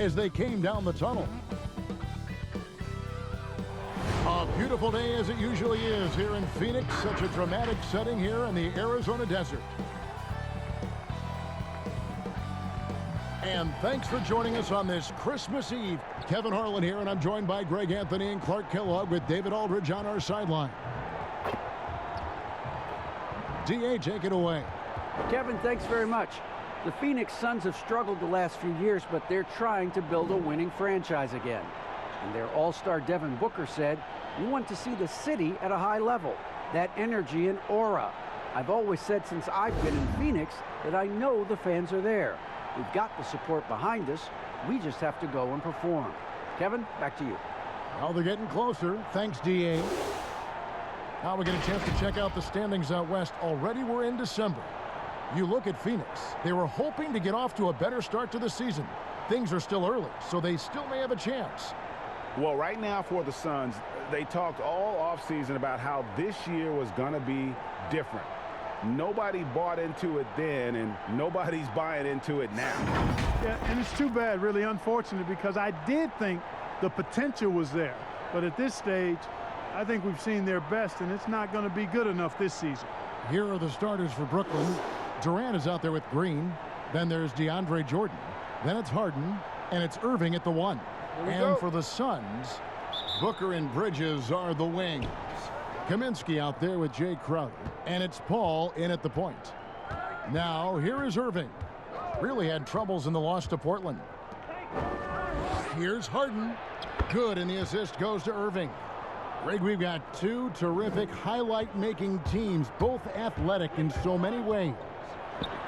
as they came down the tunnel. A beautiful day as it usually is here in Phoenix. Such a dramatic setting here in the Arizona desert. And thanks for joining us on this Christmas Eve. Kevin Harlan here, and I'm joined by Greg Anthony and Clark Kellogg with David Aldridge on our sideline. D.A., take it away. Kevin, thanks very much. The Phoenix Suns have struggled the last few years, but they're trying to build a winning franchise again. And their all-star Devin Booker said, "We want to see the city at a high level, that energy and aura. I've always said since I've been in Phoenix that I know the fans are there. We've got the support behind us. We just have to go and perform." Kevin, back to you. Well, they're getting closer. Thanks, D.A. Now we get a chance to check out the standings out west. Already we're in December. You look at Phoenix. They were hoping to get off to a better start to the season. Things are still early, so they still may have a chance. Well, right now for the Suns, they talked all offseason about how this year was going to be different. Nobody bought into it then, and nobody's buying into it now. Yeah, and it's too bad, really unfortunate, because I did think the potential was there. But at this stage, I think we've seen their best, and it's not going to be good enough this season. Here are the starters for Brooklyn. Durant is out there with Green. Then there's DeAndre Jordan. Then it's Harden, and it's Irving at the 1. And for the Suns, Booker and Bridges are the wings. Kaminsky out there with Jay Crowder. And it's Paul in at the point. Now, here is Irving. Really had troubles in the loss to Portland. Here's Harden. Good, and the assist goes to Irving. Greg, we've got two terrific highlight-making teams, both athletic in so many ways.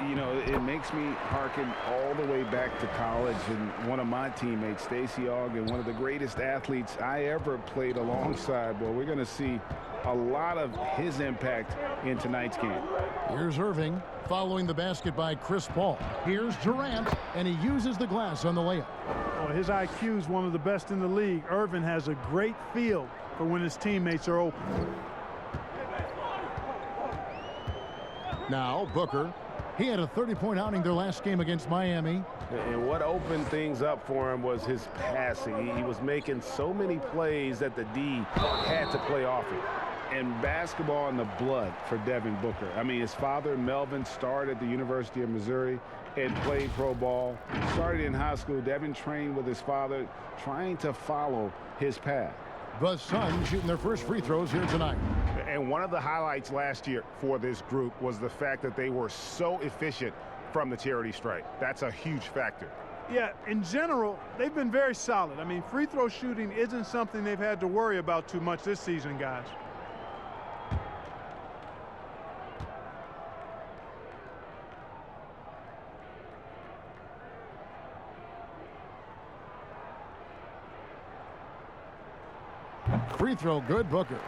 You know, it makes me hearken all the way back to college, and one of my teammates, Stacey Ogden, one of the greatest athletes I ever played alongside. Well, we're going to see a lot of his impact in tonight's game. Here's Irving following the basket by Chris Paul. Here's Durant, and he uses the glass on the layup. Oh, his IQ is one of the best in the league. Irving has a great feel for when his teammates are open. Now, Booker. He had a 30-point outing their last game against Miami. And what opened things up for him was his passing. He was making so many plays that the D had to play off it. And basketball in the blood for Devin Booker. I mean, his father, Melvin, started at the University of Missouri and played pro ball. Started in high school. Devin trained with his father, trying to follow his path. The Suns shooting their first free throws here tonight. And one of the highlights last year for this group was the fact that they were so efficient from the charity stripe. That's a huge factor. Yeah, in general, they've been very solid. I mean, free throw shooting isn't something they've had to worry about too much this season, guys. Free throw good, Booker.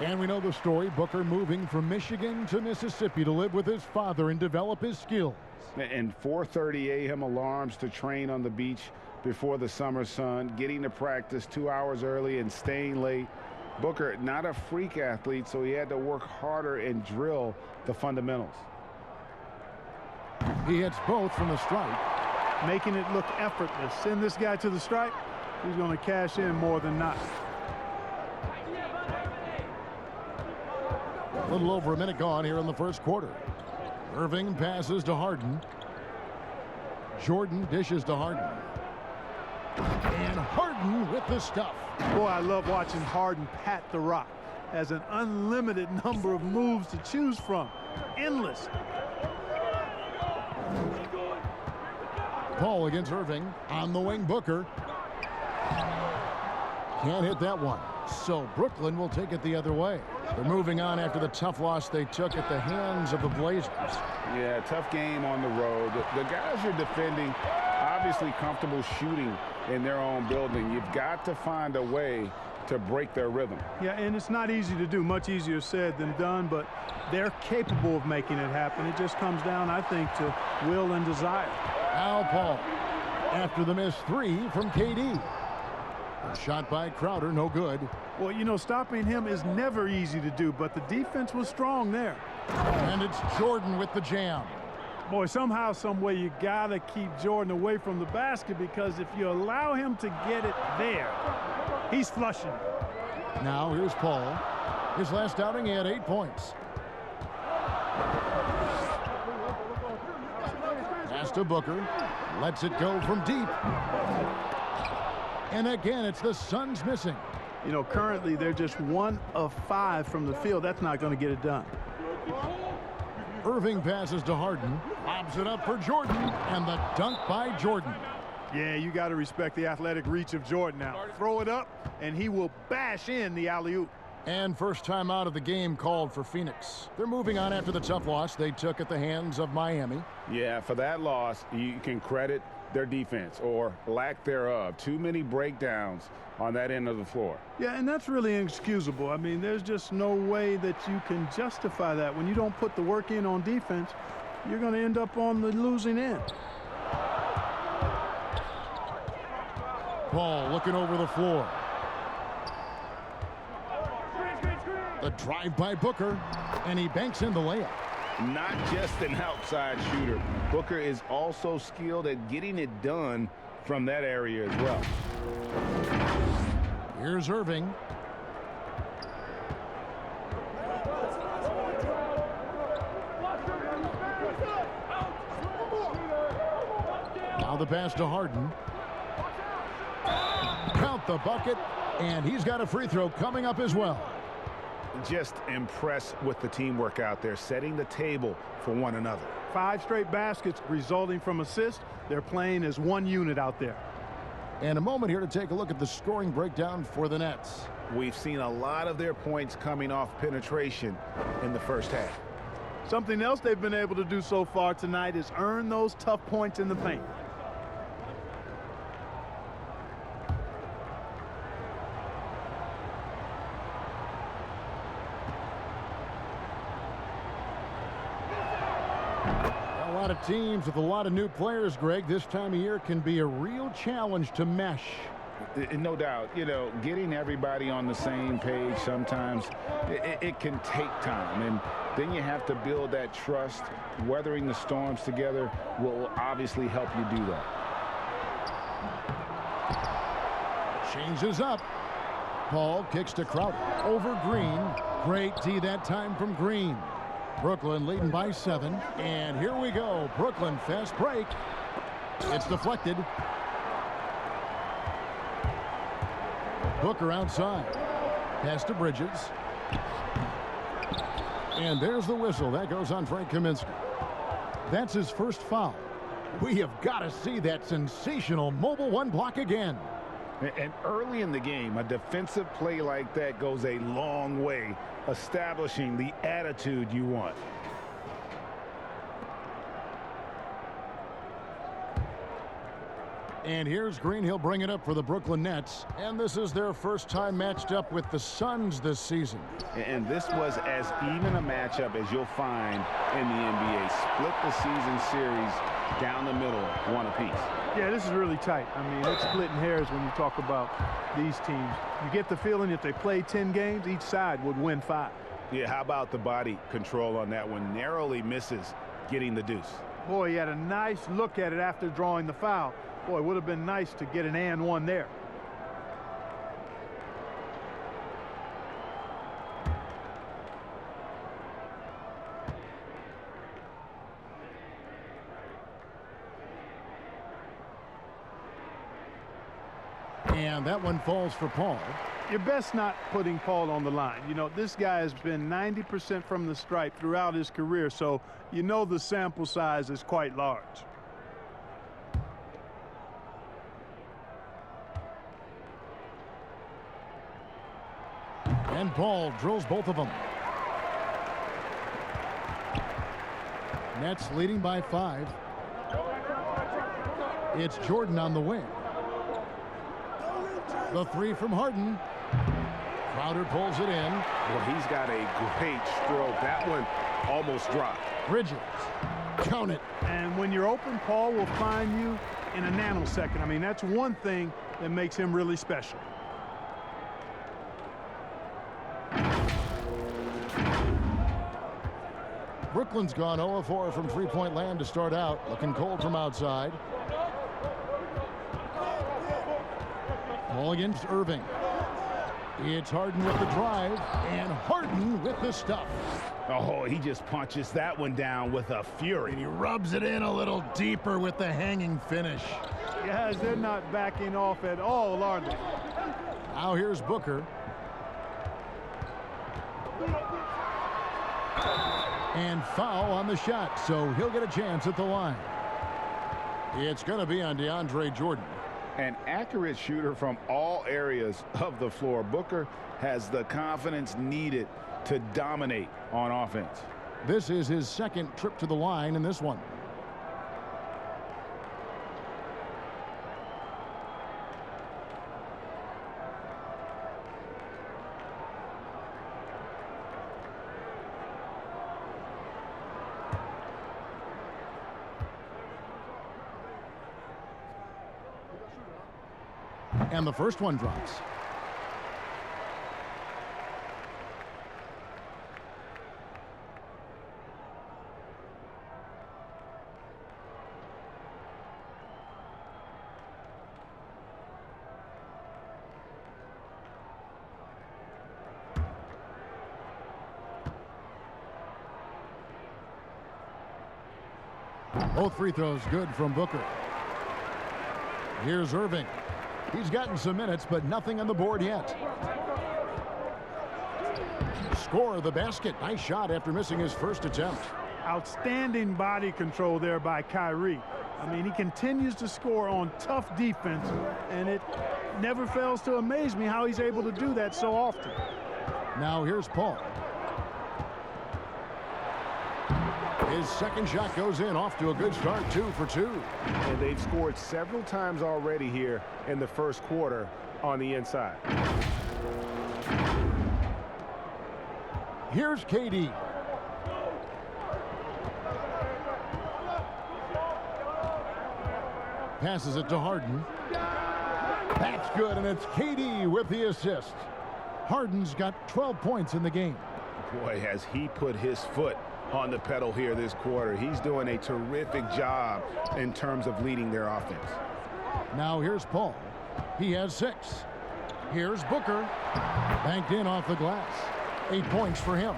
And we know the story, Booker moving from Michigan to Mississippi to live with his father and develop his skills. And 4:30 a.m. alarms to train on the beach before the summer sun, getting to practice 2 hours early and staying late. Booker, not a freak athlete, so he had to work harder and drill the fundamentals. He hits both from the stripe. Making it look effortless. Send this guy to the stripe, he's going to cash in more than not. A little over a minute gone here in the first quarter. Irving passes to Harden. Jordan dishes to Harden. And Harden with the stuff. Boy, I love watching Harden pat the rock. Has an unlimited number of moves to choose from. Endless. Paul against Irving. On the wing, Booker. Can't hit that one. So Brooklyn will take it the other way. They're moving on after the tough loss they took at the hands of the Blazers. Yeah, tough game on the road. The guys you're defending, obviously comfortable shooting in their own building. You've got to find a way to break their rhythm. Yeah, and it's not easy to do. Much easier said than done, but they're capable of making it happen. It just comes down, I think, to will and desire. Al Paul after the missed three from KD. A shot by Crowder, no good. Well, you know, stopping him is never easy to do, but the defense was strong there. And it's Jordan with the jam. Boy, somehow, some way, you got to keep Jordan away from the basket, because if you allow him to get it there, he's flushing. Now here's Paul. His last outing, he had 8 points. Pass to Booker. Lets it go from deep. And again, it's the Suns missing. You know, currently they're just 1 of 5 from the field. That's not going to get it done. Irving passes to Harden. Lobs it up for Jordan. And the dunk by Jordan. Yeah, you got to respect the athletic reach of Jordan now. Throw it up, and he will bash in the alley-oop. And first time out of the game called for Phoenix. They're moving on after the tough loss they took at the hands of Miami. Yeah, for that loss, you can credit their defense, or lack thereof. Too many breakdowns on that end of the floor. Yeah, and that's really inexcusable. I mean, there's just no way that you can justify that. When you don't put the work in on defense, you're going to end up on the losing end. Paul looking over the floor. The drive by Booker, and he banks in the layup. Not just an outside shooter. Booker is also skilled at getting it done from that area as well. Here's Irving. Now the pass to Harden. Count the bucket, and he's got a free throw coming up as well. Just impressed with the teamwork out there, setting the table for one another. 5 straight baskets resulting from assists. They're playing as one unit out there. And a moment here to take a look at the scoring breakdown for the Nets. We've seen a lot of their points coming off penetration in the first half. Something else they've been able to do so far tonight is earn those tough points in the paint. A lot of teams with a lot of new players, Greg, this time of year can be a real challenge to mesh. No doubt, you know, getting everybody on the same page sometimes, it can take time. And then you have to build that trust. Weathering the storms together will obviously help you do that. Changes up. Paul kicks to Crowder. Over Green. Great D that time from Green. Brooklyn leading by 7. And here we go. Brooklyn fast break. It's deflected. Booker outside. Pass to Bridges. And there's the whistle. That goes on Frank Kaminsky. That's his first foul. We have got to see that sensational mobile 1 block again. And early in the game, a defensive play like that goes a long way, establishing the attitude you want. And here's Green. He'll bring it up for the Brooklyn Nets. And this is their first time matched up with the Suns this season. And this was as even a matchup as you'll find in the NBA. Split the season series down the middle, 1 apiece. Yeah, this is really tight. I mean, it's splitting hairs when you talk about these teams. You get the feeling if they play 10 games, each side would win 5. Yeah, how about the body control on that one? Narrowly misses getting the deuce. Boy, he had a nice look at it after drawing the foul. Boy, it would have been nice to get an and 1 there. And that one falls for Paul. You're best not putting Paul on the line. You know, this guy has been 90% from the stripe throughout his career, so you know the sample size is quite large. And Paul drills both of them. Nets leading by 5. It's Jordan on the wing. The 3 from Harden. Crowder pulls it in. Well, he's got a great stroke. That one almost dropped. Bridges. Count it. And when you're open, Paul will find you in a nanosecond. I mean, that's one thing that makes him really special. Brooklyn's gone 0-4 from three-point land to start out. Looking cold from outside. Ball against Irving. It's Harden with the drive, and Harden with the stuff. Oh, he just punches that one down with a fury. And he rubs it in a little deeper with the hanging finish. Guys, they're not backing off at all, are they? Now here's Booker. And foul on the shot, so he'll get a chance at the line. It's going to be on DeAndre Jordan. An accurate shooter from all areas of the floor. Booker has the confidence needed to dominate on offense. This is his second trip to the line in this one. And the first one drops. Both free throws good from Booker. Here's Irving. He's gotten some minutes, but nothing on the board yet. Score the basket. Nice shot after missing his first attempt. Outstanding body control there by Kyrie. I mean, he continues to score on tough defense, and it never fails to amaze me how he's able to do that so often. Now here's Paul. His second shot goes in, off to a good start, 2 for 2. And they've scored several times already here in the first quarter on the inside. Here's KD. Passes it to Harden. That's good, and it's KD with the assist. Harden's got 12 points in the game. Boy, has he put his foot on the pedal here this quarter. He's doing a terrific job in terms of leading their offense. Now here's Paul. He has 6. Here's Booker. Banked in off the glass. 8 points for him.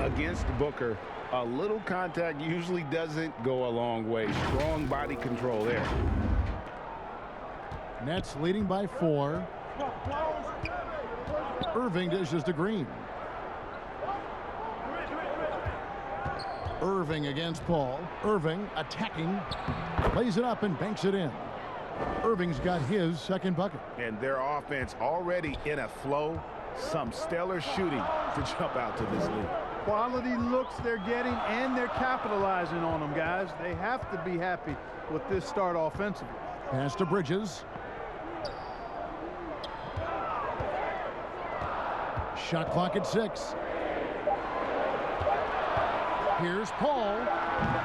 Against Booker, a little contact usually doesn't go a long way. Strong body control there. Nets leading by 4. Irving dishes to Green. Irving against Paul. Irving attacking. Lays it up and banks it in. Irving's got his second bucket. And their offense already in a flow. Some stellar shooting to jump out to this lead. Quality looks they're getting, and they're capitalizing on them, guys. They have to be happy with this start offensively. Pass to Bridges. Shot clock at 6. Here's Paul,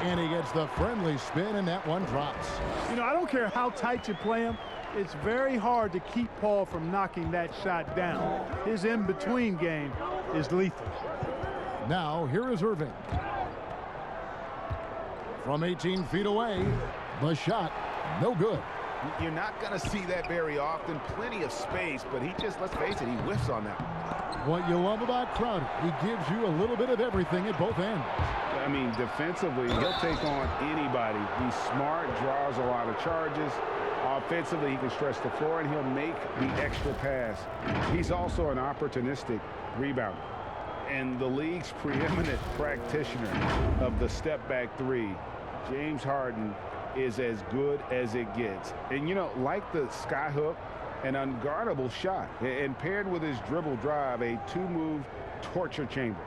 and he gets the friendly spin, and that one drops. You know, I don't care how tight you play him. It's very hard to keep Paul from knocking that shot down. His in-between game is lethal. Now, here is Irving. From 18 feet away, the shot, no good. You're not going to see that very often. Plenty of space, but he just, let's face it, he whiffs on that one. What you love about Crowder, he gives you a little bit of everything at both ends. I mean, defensively, he'll take on anybody. He's smart, draws a lot of charges. Offensively, he can stretch the floor, and he'll make the extra pass. He's also an opportunistic rebounder. And the league's preeminent practitioner of the step-back 3, James Harden, is as good as it gets. And, you know, like the skyhook, an unguardable shot, and paired with his dribble drive, a 2-move torture chamber.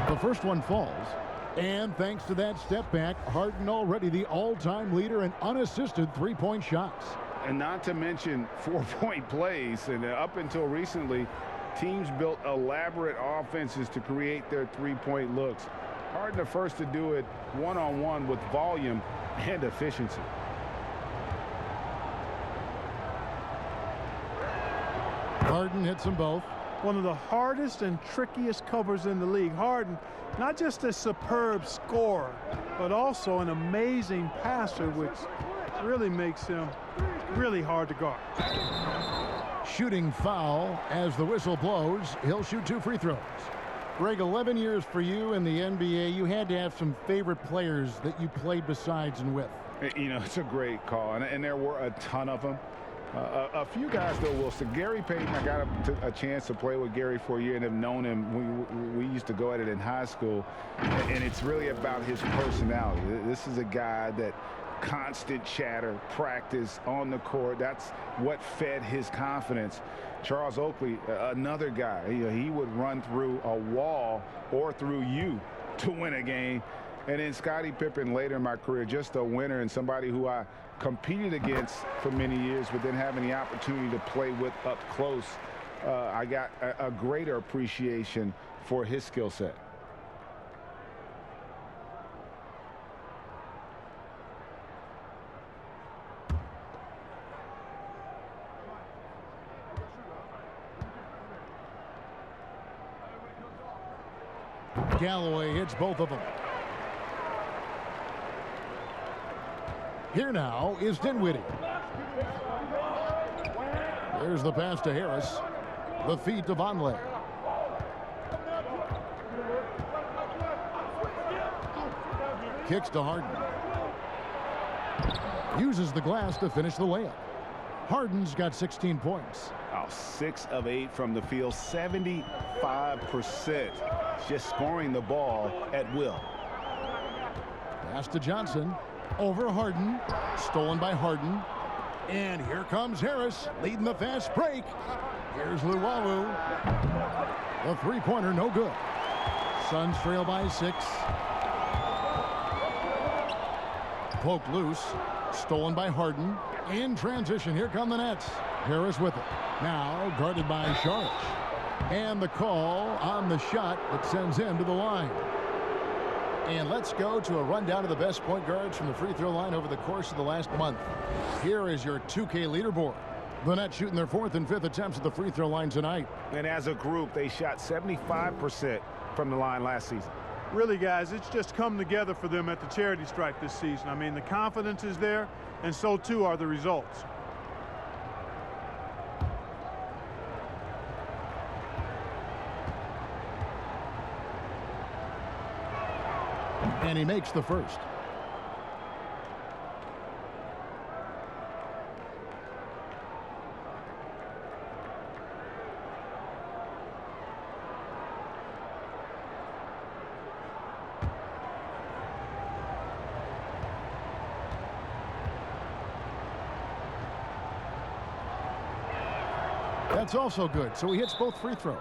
The first one falls, and thanks to that step back, Harden already the all-time leader in unassisted three-point shots. And not to mention 4-point plays. And up until recently, teams built elaborate offenses to create their three-point looks. Harden the first to do it one-on-one with volume and efficiency. Harden hits them both. One of the hardest and trickiest covers in the league. Harden, not just a superb scorer, but also an amazing passer, which really makes him really hard to guard. Shooting foul as the whistle blows. He'll shoot 2 free throws. Greg, 11 years for you in the NBA. You had to have some favorite players that you played besides and with. You know, it's a great call, and there were a ton of them. A few guys, though, Wilson. Gary Payton, I got a chance to play with Gary for a year and have known him. We used to go at it in high school, and it's really about his personality. This is a guy that constant chatter, practice on the court. That's what fed his confidence. Charles Oakley, another guy, he would run through a wall or through you to win a game. And then Scottie Pippen later in my career, just a winner and somebody who I competed against for many years, but then having the opportunity to play with up close, I got a greater appreciation for his skill set. Galloway hits both of them. Here now is Dinwiddie. There's the pass to Harris. The feed to Vonleh. Kicks to Harden. Uses the glass to finish the layup. Harden's got 16 points. Oh, 6 of 8 from the field, 75%. Just scoring the ball at will. Pass to Johnson. Over Harden. Stolen by Harden. And here comes Harris leading the fast break. Here's Luwawu. The three-pointer no good. Suns trail by 6. Poked loose. Stolen by Harden. In transition, here come the Nets. Harris with it. Now guarded by Saric. And the call on the shot that sends him to the line. And let's go to a rundown of the best point guards from the free throw line over the course of the last month. Here is your 2K leaderboard. The Nets shooting their 4th and 5th attempts at the free throw line tonight. And as a group, they shot 75% from the line last season. Really, guys, it's just come together for them at the charity stripe this season. I mean, the confidence is there, and so too are the results. And he makes the first. That's also good. So he hits both free throws.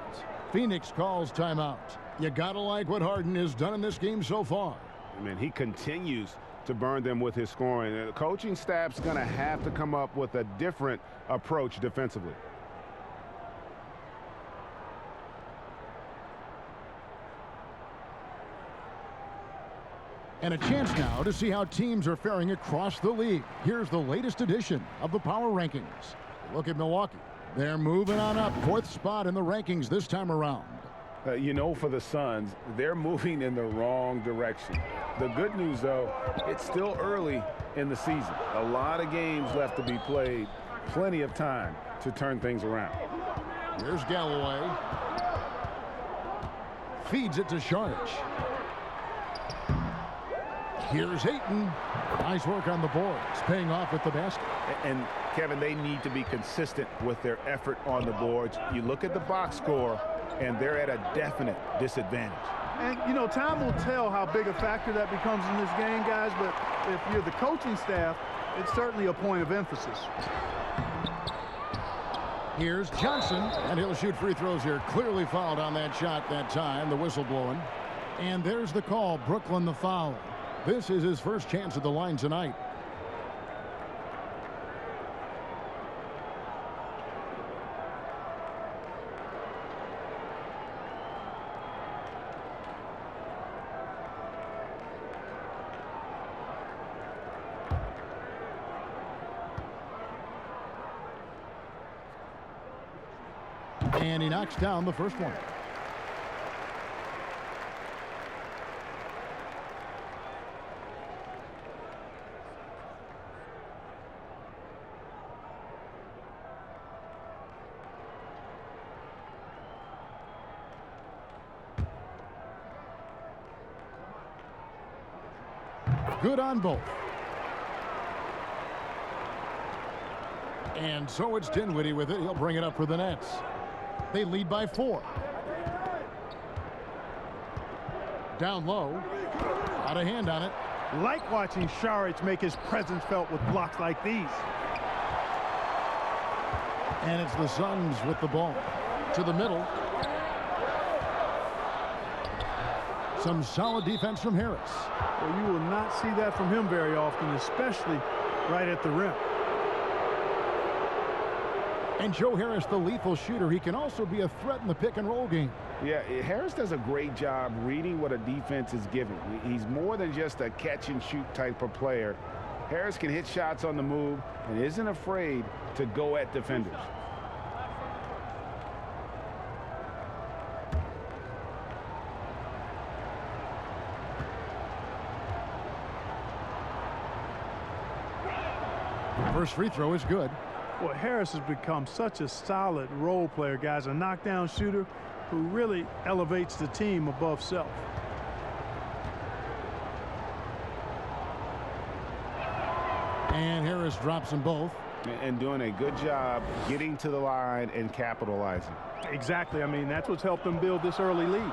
Phoenix calls timeout. You gotta like what Harden has done in this game so far. I mean, he continues to burn them with his scoring. The coaching staff's going to have to come up with a different approach defensively. And a chance now to see how teams are faring across the league. Here's the latest edition of the Power Rankings. Look at Milwaukee. They're moving on up. 4th spot in the rankings this time around. You know, for the Suns, they're moving in the wrong direction. The good news, though, it's still early in the season. A lot of games left to be played. Plenty of time to turn things around. Here's Galloway. Feeds it to Saric. Here's Ayton. Nice work on the boards. Paying off at the basket. And, Kevin, they need to be consistent with their effort on the boards. You look at the box score, and they're at a definite disadvantage. And, you know, time will tell how big a factor that becomes in this game, guys, but if you're the coaching staff, it's certainly a point of emphasis. Here's Johnson, and he'll shoot free throws here. Clearly fouled on that shot that time, the whistle blowing. And there's the call, Brooklyn the foul. This is his first chance at the line tonight. And he knocks down the first one. Good on both. And so it's Dinwiddie with it. He'll bring it up for the Nets. They lead by 4. Down low. Out of hand on it. Like watching Saric make his presence felt with blocks like these. And it's the Suns with the ball. To the middle. Some solid defense from Harris. Well, you will not see that from him very often, especially right at the rim. And Joe Harris, the lethal shooter, he can also be a threat in the pick-and-roll game. Yeah, Harris does a great job reading what a defense is giving. He's more than just a catch-and-shoot type of player. Harris can hit shots on the move and isn't afraid to go at defenders. First free throw is good. Well, Harris has become such a solid role player, guys. A knockdown shooter who really elevates the team above self. And Harris drops them both. And doing a good job getting to the line and capitalizing. Exactly. I mean, that's what's helped them build this early lead.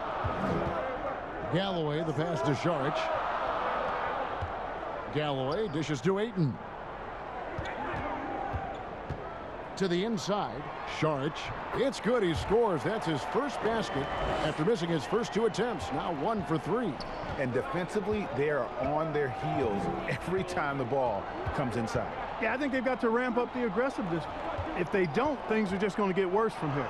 Galloway, the pass to Saric. Galloway dishes to Ayton. To the inside, Saric. It's good. He scores. That's his first basket after missing his first 2 attempts. Now 1 for 3. And defensively, they are on their heels every time the ball comes inside. Yeah, I think they've got to ramp up the aggressiveness. If they don't, things are just going to get worse from here.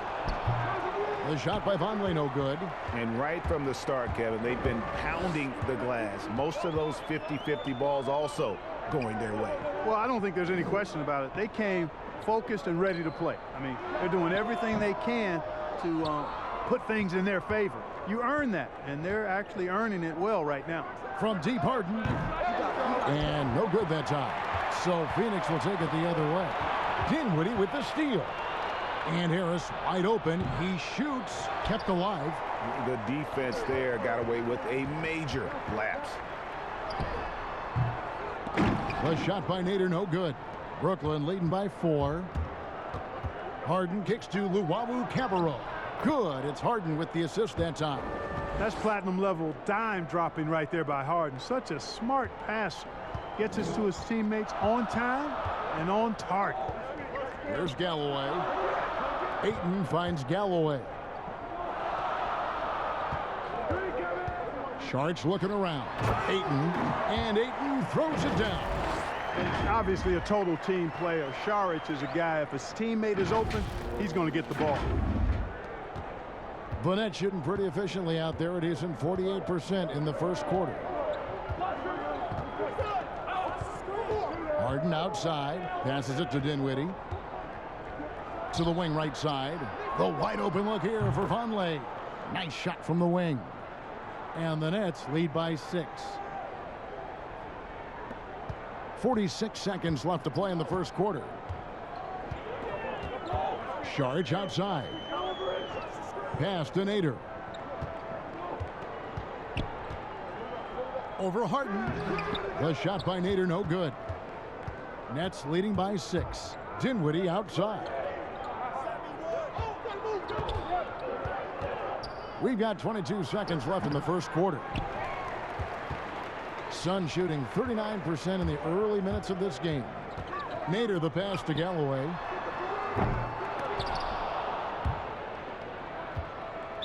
The shot by Vonleh, no good. And right from the start, Kevin, they've been pounding the glass. Most of those 50-50 balls also going their way. Well, I don't think there's any question about it. They came focused and ready to play. I mean, they're doing everything they can to put things in their favor. You earn that, and they're actually earning it well right now. From deep, Harden. And no good that time. So Phoenix will take it the other way. Dinwiddie with the steal. And Harris wide open. He shoots, kept alive. The defense there got away with a major lapse. The shot by Nader, no good. Brooklyn leading by 4. Harden kicks to Luwawu-Cabarrot. Good. It's Harden with the assist that time. That's platinum level dime dropping right there by Harden. Such a smart passer. Gets us to his teammates on time and on target. There's Galloway. Ayton finds Galloway. Saric looking around. And Ayton throws it down. And obviously a total team player. Saric is a guy, if his teammate is open, he's going to get the ball. The Nets shooting pretty efficiently out there. It is in 48% in the first quarter. Harden outside. Passes it to Dinwiddie. To the wing right side. The wide open look here for Vonleh. Nice shot from the wing. And the Nets lead by 6. 46 seconds left to play in the first quarter. Saric outside. Pass to Nader. Over Harden. The shot by Nader, no good. Nets leading by 6. Dinwiddie outside. We've got 22 seconds left in the first quarter. Suns shooting 39% in the early minutes of this game. Nader the pass to Galloway.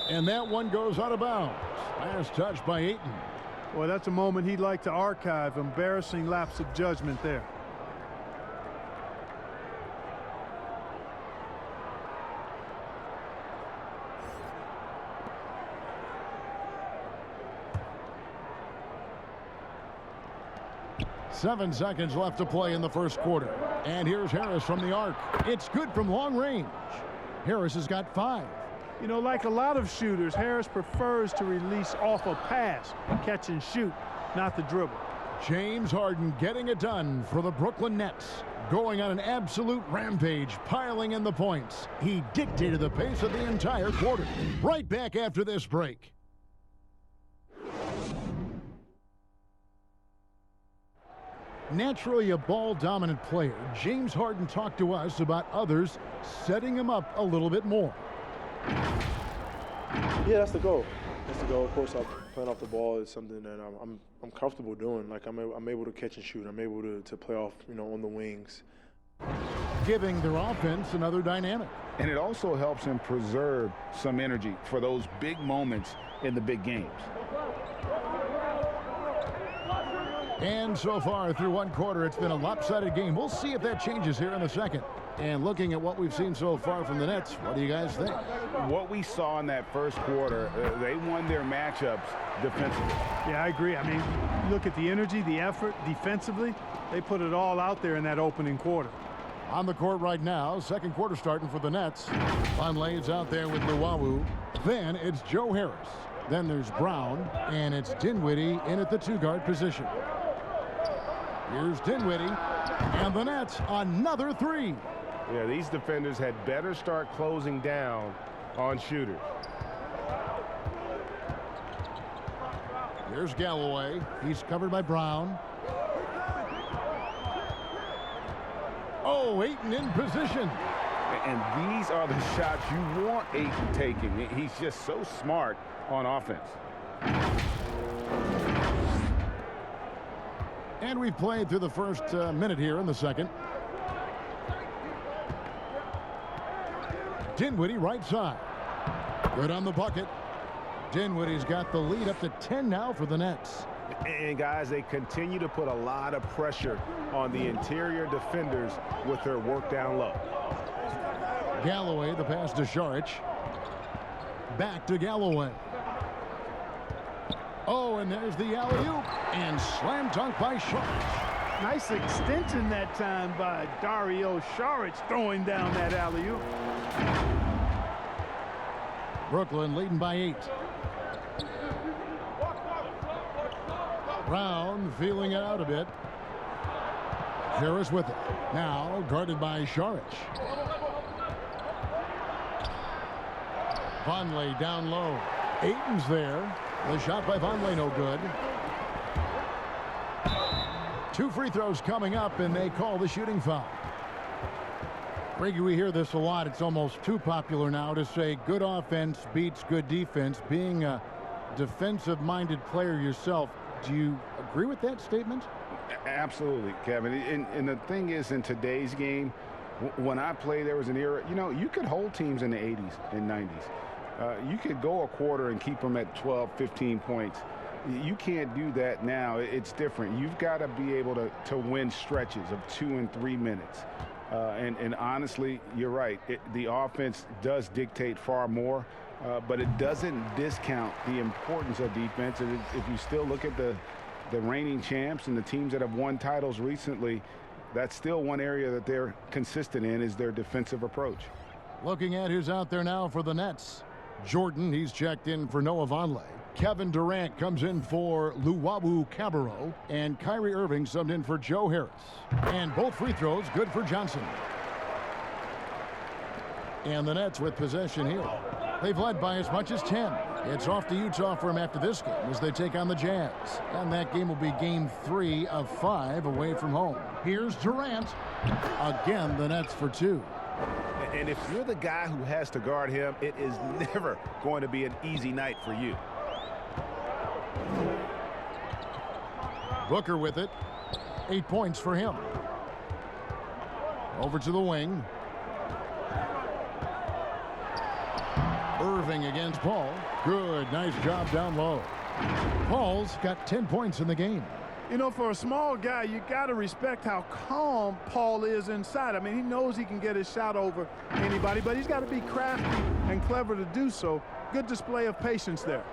And that one goes out of bounds. Last touch by Ayton. Well, that's a moment he'd like to archive. Embarrassing lapse of judgment there. Seven seconds left to play in the first quarter. And here's Harris from the arc. It's good from long range. Harris has got 5. You know, like a lot of shooters, Harris prefers to release off a pass, catch and shoot, not the dribble. James Harden getting it done for the Brooklyn Nets. Going on an absolute rampage, piling in the points. He dictated the pace of the entire quarter. Right back after this break. Naturally a ball-dominant player, James Harden talked to us about others setting him up a little bit more. Yeah, that's the goal. That's the goal. Of course, playing off the ball is something that I'm comfortable doing. Like I'm able to catch and shoot. I'm able to play off, on the wings. Giving their offense another dynamic. And it also helps him preserve some energy for those big moments in the big games. And so far through one quarter, it's been a lopsided game. We'll see if that changes here in a second. And looking at what we've seen so far from the Nets, what do you guys think? What we saw in that first quarter, they won their matchups defensively. Yeah, I agree. I mean, look at the energy, the effort defensively. They put it all out there in that opening quarter. On the court right now, second quarter starting for the Nets. Vonleh is out there with Luwawu. Then it's Joe Harris. Then there's Brown, and it's Dinwiddie in at the 2-guard position. Here's Dinwiddie, and the Nets another 3. Yeah, these defenders had better start closing down on shooters. Here's Galloway. He's covered by Brown. Oh, Ayton in position. And these are the shots you want Ayton taking. He's just so smart on offense. And we've played through the first minute here in the second. Dinwiddie right side. Good on the bucket. Dinwiddie's got the lead up to 10 now for the Nets. And guys, they continue to put a lot of pressure on the interior defenders with their work down low. Galloway, the pass to Šarić. Back to Galloway. Oh, and there's the alley-oop. And slam dunk by Šarić. Nice extension that time by Dario Šarić throwing down that alley-oop. Brooklyn leading by 8. Brown feeling it out a bit. Harris with it. Now guarded by Šarić. Vonleh down low. Ayton's there. The shot by Vonleh no good. 2 free throws coming up, and they call the shooting foul. Greggy, we hear this a lot. It's almost too popular now to say good offense beats good defense. Being a defensive-minded player yourself, do you agree with that statement? Absolutely, Kevin. And the thing is, in today's game, when I played, there was an era, you could hold teams in the 80s and 90s. You could go a quarter and keep them at 12, 15 points. You can't do that now. It's different. You've got to be able to win stretches of 2 and 3 minutes. And honestly, you're right. The offense does dictate far more, but it doesn't discount the importance of defense. And if you still look at the reigning champs and the teams that have won titles recently, that's still one area that they're consistent in, is their defensive approach. Looking at who's out there now for the Nets. Jordan, he's checked in for Noah Vonleh. Kevin Durant comes in for Luwawu-Cabarrot, and Kyrie Irving subbed in for Joe Harris. And both free throws good for Johnson. And the Nets with possession here. They've led by as much as 10. It's off to Utah for them after this game as they take on the Jazz. And that game will be game 3 of 5 away from home. Here's Durant. Again, the Nets for 2. And if you're the guy who has to guard him, it is never going to be an easy night for you. Booker with it. 8 points for him. Over to the wing. Irving against Paul. Good. Nice job down low. Paul's got 10 points in the game. You know, for a small guy, you got to respect how calm Paul is inside. I mean, he knows he can get his shot over anybody, but he's got to be crafty and clever to do so. Good display of patience there.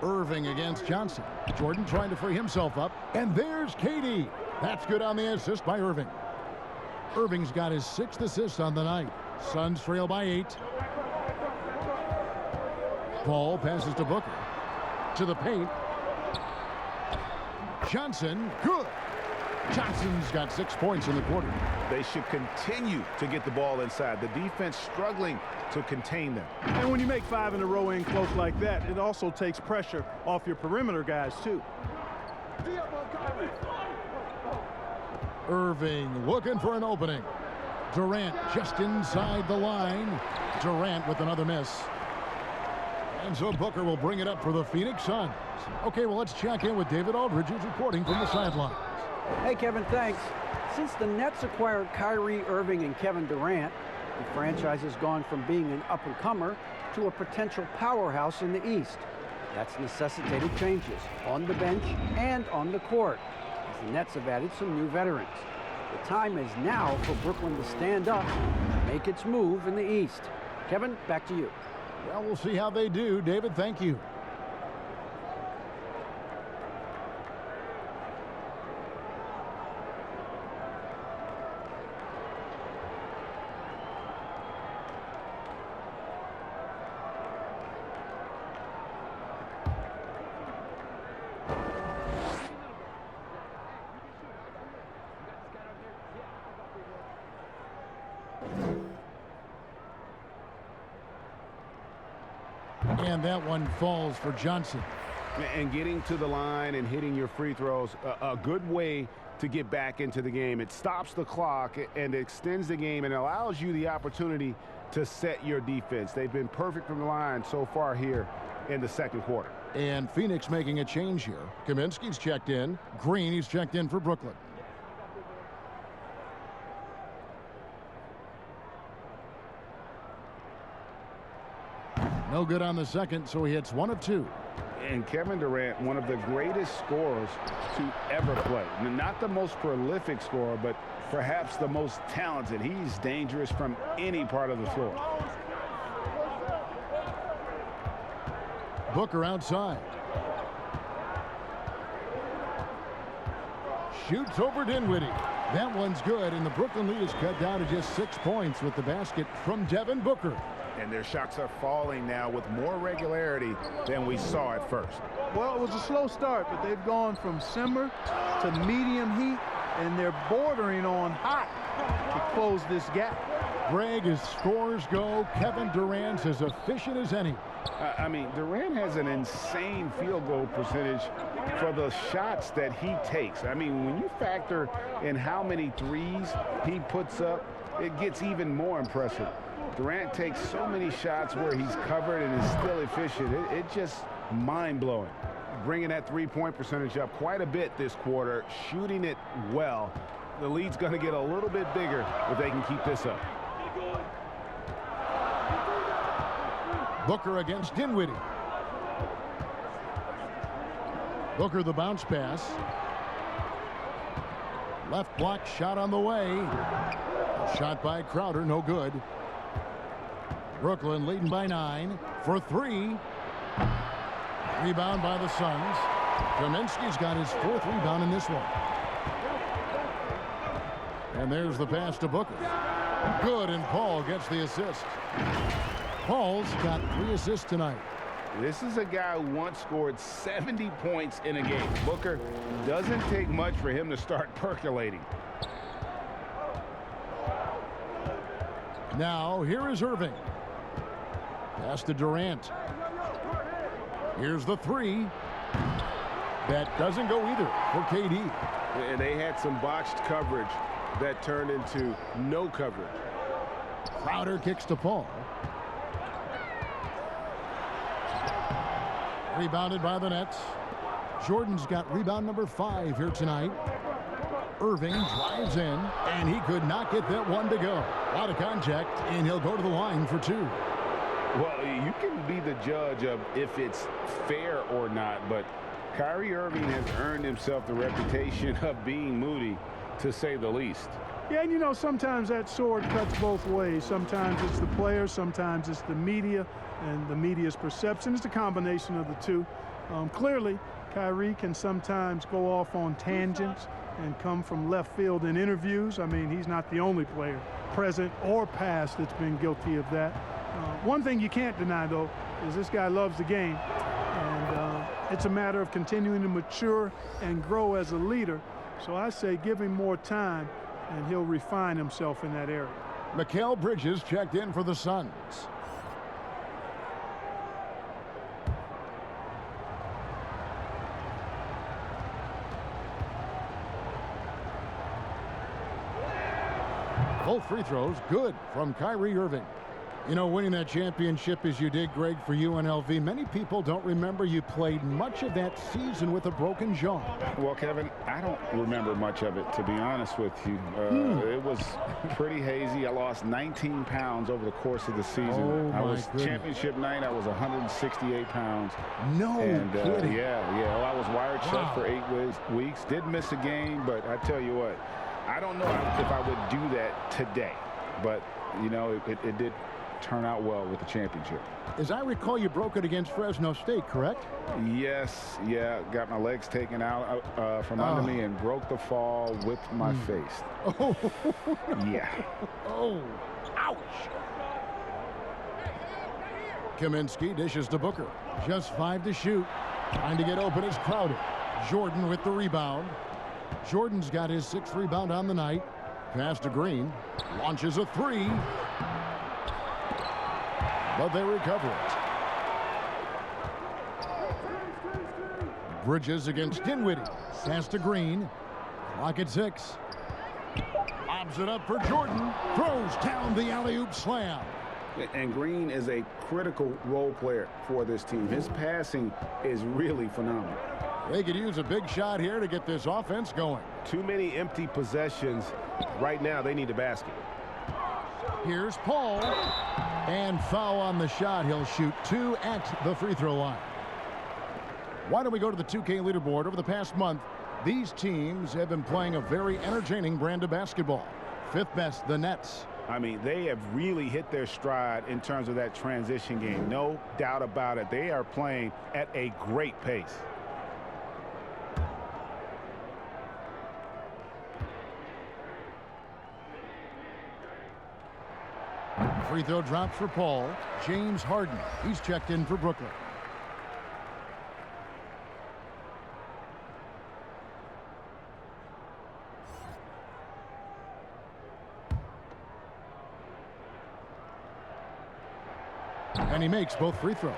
Irving against Johnson. Jordan trying to free himself up. And there's KD. That's good on the assist by Irving. Irving's got his 6th assist on the night. Suns trail by 8. Ball passes to Booker. To the paint. Johnson, good. Johnson's got 6 points in the quarter. They should continue to get the ball inside. The defense struggling to contain them. And when you make 5 in a row in close like that, it also takes pressure off your perimeter guys, too. Irving looking for an opening. Durant just inside the line. Durant with another miss. And so Booker will bring it up for the Phoenix Suns. Okay, well, let's check in with David Aldridge, who's reporting from the sidelines. Hey, Kevin, thanks. Since the Nets acquired Kyrie Irving and Kevin Durant, the franchise has gone from being an up-and-comer to a potential powerhouse in the East. That's necessitated changes on the bench and on the court, as the Nets have added some new veterans. The time is now for Brooklyn to stand up and make its move in the East. Kevin, back to you. Well, we'll see how they do. David, thank you. And that one falls for Johnson. And getting to the line and hitting your free throws, a good way to get back into the game. It stops the clock and extends the game and allows you the opportunity to set your defense. They've been perfect from the line so far here in the second quarter. And Phoenix making a change here. Kaminsky's checked in. Green, he's checked in for Brooklyn. No good on the second, so he hits 1 of 2. And Kevin Durant, one of the greatest scorers to ever play. Not the most prolific scorer, but perhaps the most talented. He's dangerous from any part of the floor. Booker outside. Shoots over Dinwiddie. That one's good, and the Brooklyn lead is cut down to just 6 points with the basket from Devin Booker. And their shots are falling now with more regularity than we saw at first. Well, it was a slow start, but they've gone from simmer to medium heat, and they're bordering on hot to close this gap. Greg, as scores go, Kevin Durant's as efficient as any. I mean, Durant has an insane field goal percentage for the shots that he takes. I mean, when you factor in how many threes he puts up, it gets even more impressive. Durant takes so many shots where he's covered and is still efficient. It's just mind-blowing. Bringing that three-point percentage up quite a bit this quarter, shooting it well. The lead's going to get a little bit bigger if they can keep this up. Booker against Dinwiddie. Booker the bounce pass. Left block shot on the way. Shot by Crowder, no good. Brooklyn leading by 9 for 3. Rebound by the Suns. Kaminsky's got his 4th rebound in this one. And there's the pass to Booker. Good, and Paul gets the assist. Paul's got 3 assists tonight. This is a guy who once scored 70 points in a game. Booker doesn't take much for him to start percolating. Now, here is Irving. Pass to Durant. Here's the 3. That doesn't go either for KD. And they had some botched coverage that turned into no coverage. Crowder kicks to Paul. Rebounded by the Nets. Jordan's got rebound number 5 here tonight. Irving drives in, and he could not get that one to go. Out of contact, and he'll go to the line for 2. Well, you can be the judge of if it's fair or not, but Kyrie Irving has earned himself the reputation of being moody, to say the least. Yeah, and you know, sometimes that sword cuts both ways. Sometimes it's the player, sometimes it's the media, and the media's perception. It's a combination of the two. Clearly, Kyrie can sometimes go off on tangents and come from left field in interviews. I mean, he's not the only player, present or past, that's been guilty of that. One thing you can't deny, though, is this guy loves the game. And it's a matter of continuing to mature and grow as a leader. So I say give him more time, and he'll refine himself in that area. Mikal Bridges checked in for the Suns. Both free throws good from Kyrie Irving. You know, winning that championship as you did, Greg, for UNLV, many people don't remember you played much of that season with a broken jaw. Well, Kevin, I don't remember much of it, to be honest with you. It was pretty hazy. I lost 19 pounds over the course of the season. Championship night, I was 168 pounds. No kidding. Yeah. Well, I was wired shut for 8 weeks. Did miss a game, but I tell you what, I don't know if I would do that today. But, you know, it did turn out well with the championship. As I recall, you broke it against Fresno State, correct? Yes, got my legs taken out from under me and broke the fall with my face. Oh, yeah. Oh, ouch. Kaminsky dishes to Booker. Just 5 to shoot. Trying to get open is Crowder. Jordan with the rebound. Jordan's got his 6th rebound on the night. Pass to Green. Launches a 3. But they recover it. Bridges against Dinwiddie. Pass to Green. Clock at 6. Lobs it up for Jordan. Throws down the alley-oop slam. And Green is a critical role player for this team. His passing is really phenomenal. They could use a big shot here to get this offense going. Too many empty possessions. Right now, they need a basket. Here's Paul. And foul on the shot. He'll shoot 2 at the free throw line. Why don't we go to the 2K leaderboard? Over the past month, these teams have been playing a very entertaining brand of basketball. 5th best, the Nets. I mean, they have really hit their stride in terms of that transition game. No doubt about it. They are playing at a great pace. Free throw drops for Paul. James Harden. He's checked in for Brooklyn. And he makes both free throws.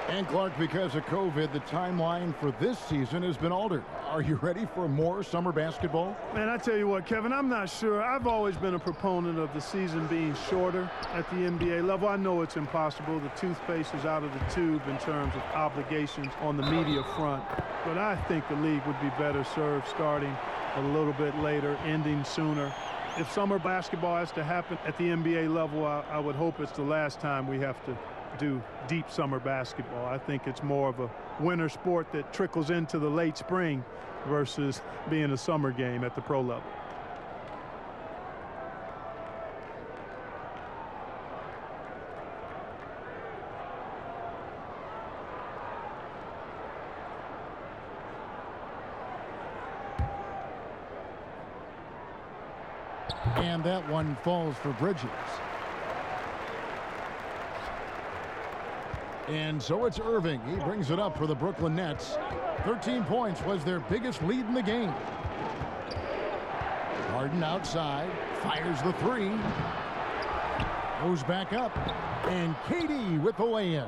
And Clark, because of COVID, the timeline for this season has been altered. Are you ready for more summer basketball? Man, I tell you what, Kevin, I'm not sure. I've always been a proponent of the season being shorter at the NBA level. I know it's impossible. The toothpaste is out of the tube in terms of obligations on the media front. But I think the league would be better served starting a little bit later, ending sooner. If summer basketball has to happen at the NBA level, I would hope it's the last time we have to do deep summer basketball. I think it's more of a winter sport that trickles into the late spring versus being a summer game at the pro level. And that one falls for Bridges. And so it's Irving. He brings it up for the Brooklyn Nets. 13 points was their biggest lead in the game. Harden outside, fires the 3. Goes back up. And KD with the lay-in.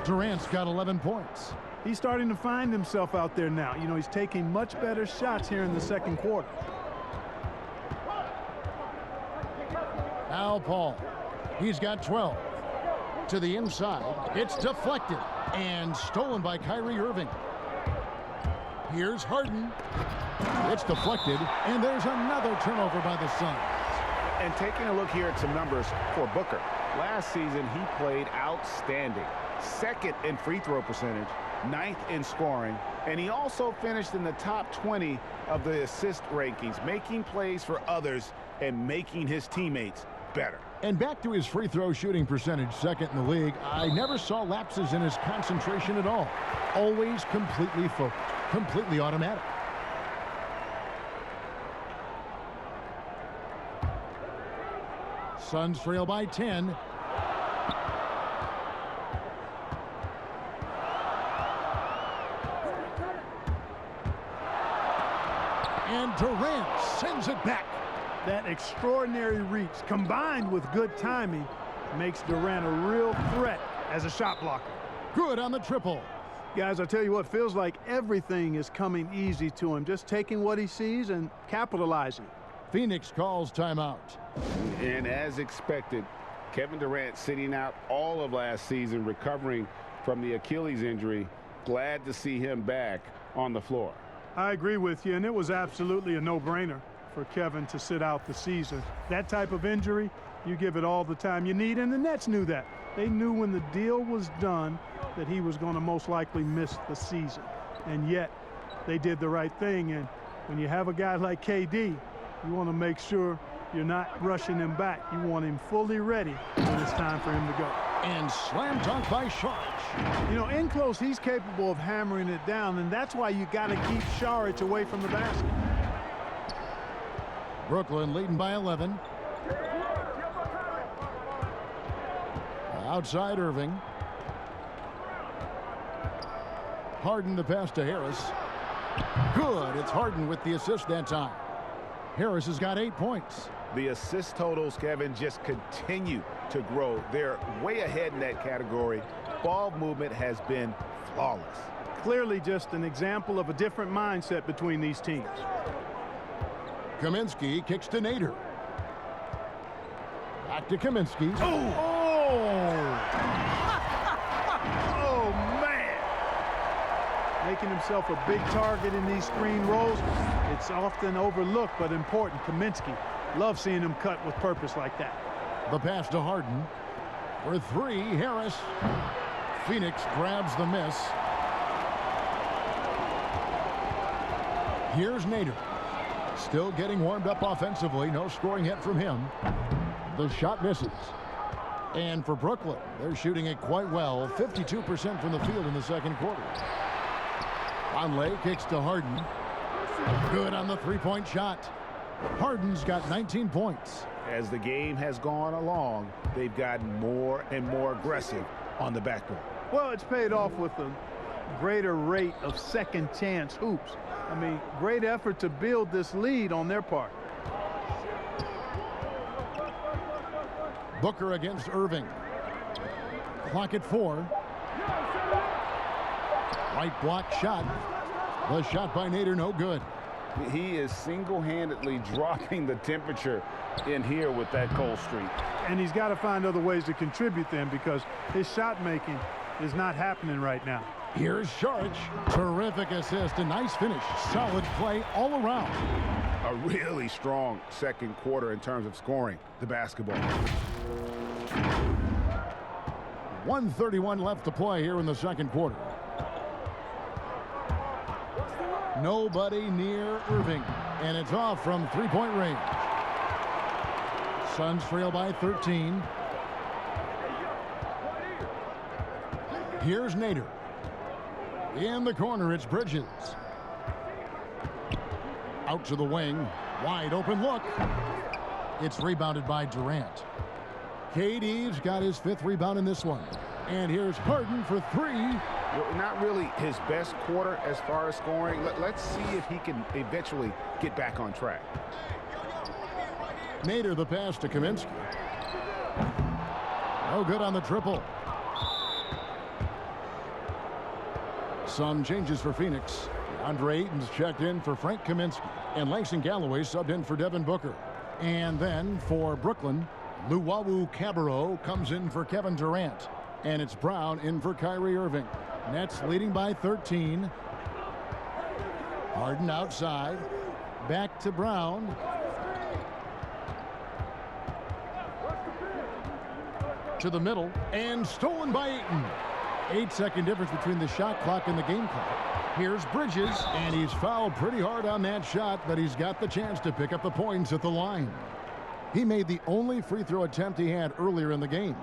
Durant's got 11 points. He's starting to find himself out there now. You know, he's taking much better shots here in the second quarter. Al Paul. He's got 12. To the inside. It's deflected and stolen by Kyrie Irving. Here's Harden. It's deflected, and there's another turnover by the Suns. And taking a look here at some numbers for Booker. Last season, he played outstanding. 2nd in free throw percentage, 9th in scoring, and he also finished in the top 20 of the assist rankings, making plays for others and making his teammates better. And back to his free throw shooting percentage, 2nd in the league. I never saw lapses in his concentration at all. Always completely focused, completely automatic. Suns trail by 10. And Durant sends it back. That extraordinary reach combined with good timing makes Durant a real threat as a shot blocker. Good on the triple. Guys, I tell you what, feels like everything is coming easy to him. Just taking what he sees and capitalizing. Phoenix calls timeout. And as expected, Kevin Durant sitting out all of last season, recovering from the Achilles injury. Glad to see him back on the floor. I agree with you, and it was absolutely a no-brainer for Kevin to sit out the season. That type of injury, you give it all the time you need, and the Nets knew that. They knew when the deal was done that he was going to most likely miss the season. And yet, they did the right thing, and when you have a guy like KD, you want to make sure you're not rushing him back. You want him fully ready when it's time for him to go. And slam dunk by Saric. You know, in close, he's capable of hammering it down, and that's why you got to keep Saric away from the basket. Brooklyn leading by 11. Outside Irving. Harden the pass to Harris. Good. It's Harden with the assist that time. Harris has got 8 points. The assist totals, Kevin, just continue to grow. They're way ahead in that category. Ball movement has been flawless. Clearly just an example of a different mindset between these teams. Kaminsky kicks to Nader. Back to Kaminsky. Oh! Oh, man! Making himself a big target in these screen rolls. It's often overlooked, but important. Kaminsky, love seeing him cut with purpose like that. The pass to Harden. For three, Harris. Phoenix grabs the miss. Here's Nader. Still getting warmed up offensively. No scoring hit from him. The shot misses. And for Brooklyn, they're shooting it quite well. 52% from the field in the second quarter. Conley kicks to Harden. Good on the three-point shot. Harden's got 19 points. As the game has gone along, they've gotten more and more aggressive on the backboard. Well, it's paid off with a greater rate of second chance hoops. I mean, great effort to build this lead on their part. Booker against Irving. Clock at 4. Right block shot. The shot by Nader, no good. He is single-handedly dropping the temperature in here with that cold streak. And he's got to find other ways to contribute then, because his shot making is not happening right now. Here's Saric. Terrific assist. A nice finish. Solid play all around. A really strong second quarter in terms of scoring the basketball. 1:31 left to play here in the second quarter. Nobody near Irving, and it's off from three-point range. Suns trail by 13. Here's Nader. In the corner, it's Bridges. Out to the wing. Wide open look. It's rebounded by Durant. KD's got his 5th rebound in this one. And here's Harden for 3. Well, not really his best quarter as far as scoring. Let's see if he can eventually get back on track. Nader the pass to Kaminsky. No good on the triple. Some changes for Phoenix. Andre Ayton's checked in for Frank Kaminsky. And Langston Galloway subbed in for Devin Booker. And then for Brooklyn, Luwawu Cabarrot comes in for Kevin Durant. And it's Brown in for Kyrie Irving. Nets leading by 13. Harden outside. Back to Brown. To the middle. And stolen by Ayton. 8-second difference between the shot clock and the game clock. Here's Bridges. And he's fouled pretty hard on that shot, but he's got the chance to pick up the points at the line. He made the only free throw attempt he had earlier in the game.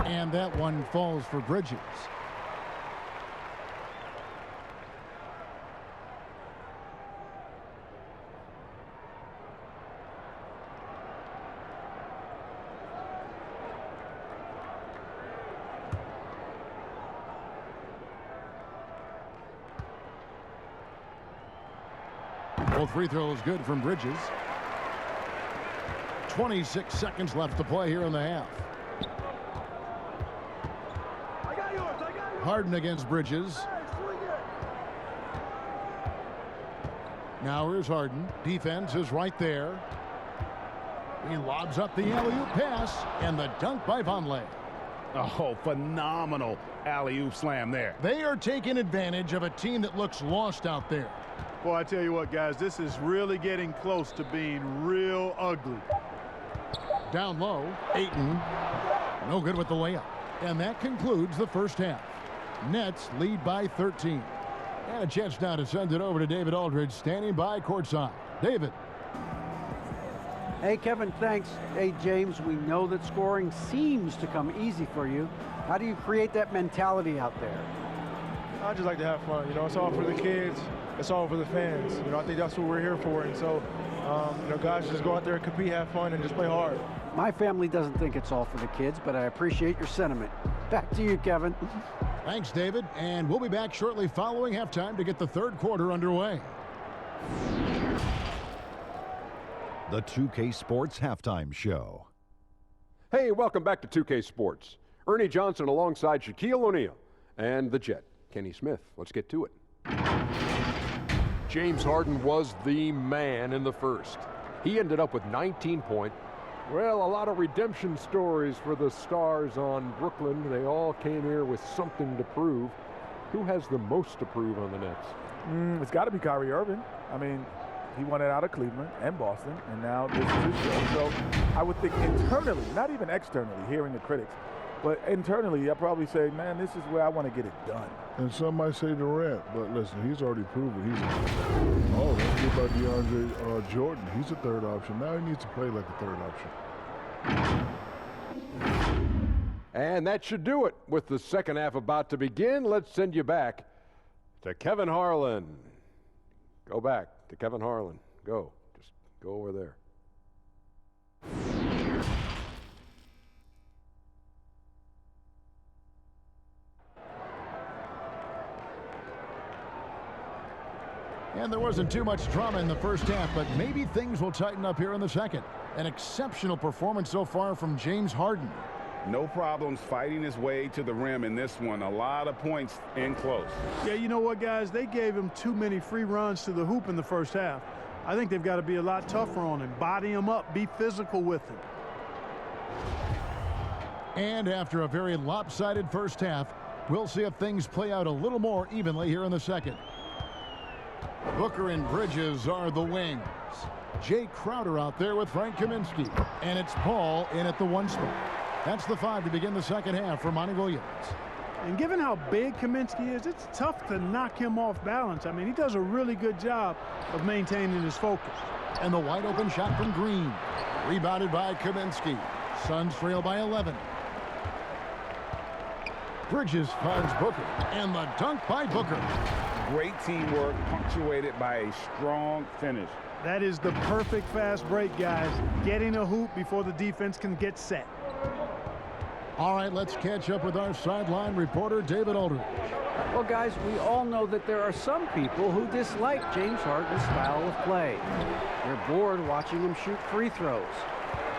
And that one falls for Bridges. Both free throws good from Bridges. 26 seconds left to play here in the half. Harden against Bridges. Now here's Harden. Defense is right there. He lobs up the alley-oop pass, and the dunk by Vonleh. Oh, phenomenal alley-oop slam there. They are taking advantage of a team that looks lost out there. Boy, I tell you what, guys, this is really getting close to being real ugly. Down low, Ayton. No good with the layup. And that concludes the first half. Nets lead by 13. And a chance now to send it over to David Aldridge, standing by courtside. David. Hey, Kevin, thanks. Hey, James, we know that scoring seems to come easy for you. How do you create that mentality out there? I just like to have fun. You know, it's all for the kids. It's all for the fans. You know, I think that's what we're here for. And so, you know, guys, just go out there and compete, have fun, and just play hard. My family doesn't think it's all for the kids, but I appreciate your sentiment. Back to you, Kevin. Thanks, David. And we'll be back shortly following halftime to get the third quarter underway. The 2K Sports Halftime Show. Hey, welcome back to 2K Sports. Ernie Johnson alongside Shaquille O'Neal and the Jet, Kenny Smith. Let's get to it. James Harden was the man in the first. He ended up with 19 points. Well, a lot of redemption stories for the stars on Brooklyn. They all came here with something to prove. Who has the most to prove on the Nets? It's got to be Kyrie Irving. I mean, he won it out of Cleveland and Boston, and now this is his show. So I would think internally, not even externally, hearing the critics, but internally, I'd probably say, man, this is where I want to get it done. And some might say Durant, but listen, he's already proven don't forget about DeAndre Jordan. He's a third option. Now he needs to play like a third option. And that should do it. With the second half about to begin, let's send you back to Kevin Harlan. Go back to Kevin Harlan. Go. Just go over there. And there wasn't too much drama in the first half, but maybe things will tighten up here in the second. An exceptional performance so far from James Harden. No problems fighting his way to the rim in this one. A lot of points in close. Yeah, you know what, guys? They gave him too many free runs to the hoop in the first half. I think they've got to be a lot tougher on him. Body him up. Be physical with him. And after a very lopsided first half, we'll see if things play out a little more evenly here in the second. Booker and Bridges are the wings. Jay Crowder out there with Frank Kaminsky. And it's Paul in at the one spot. That's the five to begin the second half for Monty Williams. And given how big Kaminsky is, it's tough to knock him off balance. I mean, he does a really good job of maintaining his focus. And the wide open shot from Green. Rebounded by Kaminsky. Suns trail by 11. Bridges finds Booker. And the dunk by Booker. Great teamwork punctuated by a strong finish. That is the perfect fast break, guys. Getting a hoop before the defense can get set. All right, let's catch up with our sideline reporter, David Aldridge. Well, guys, we all know that there are some people who dislike James Harden's style of play. They're bored watching him shoot free throws.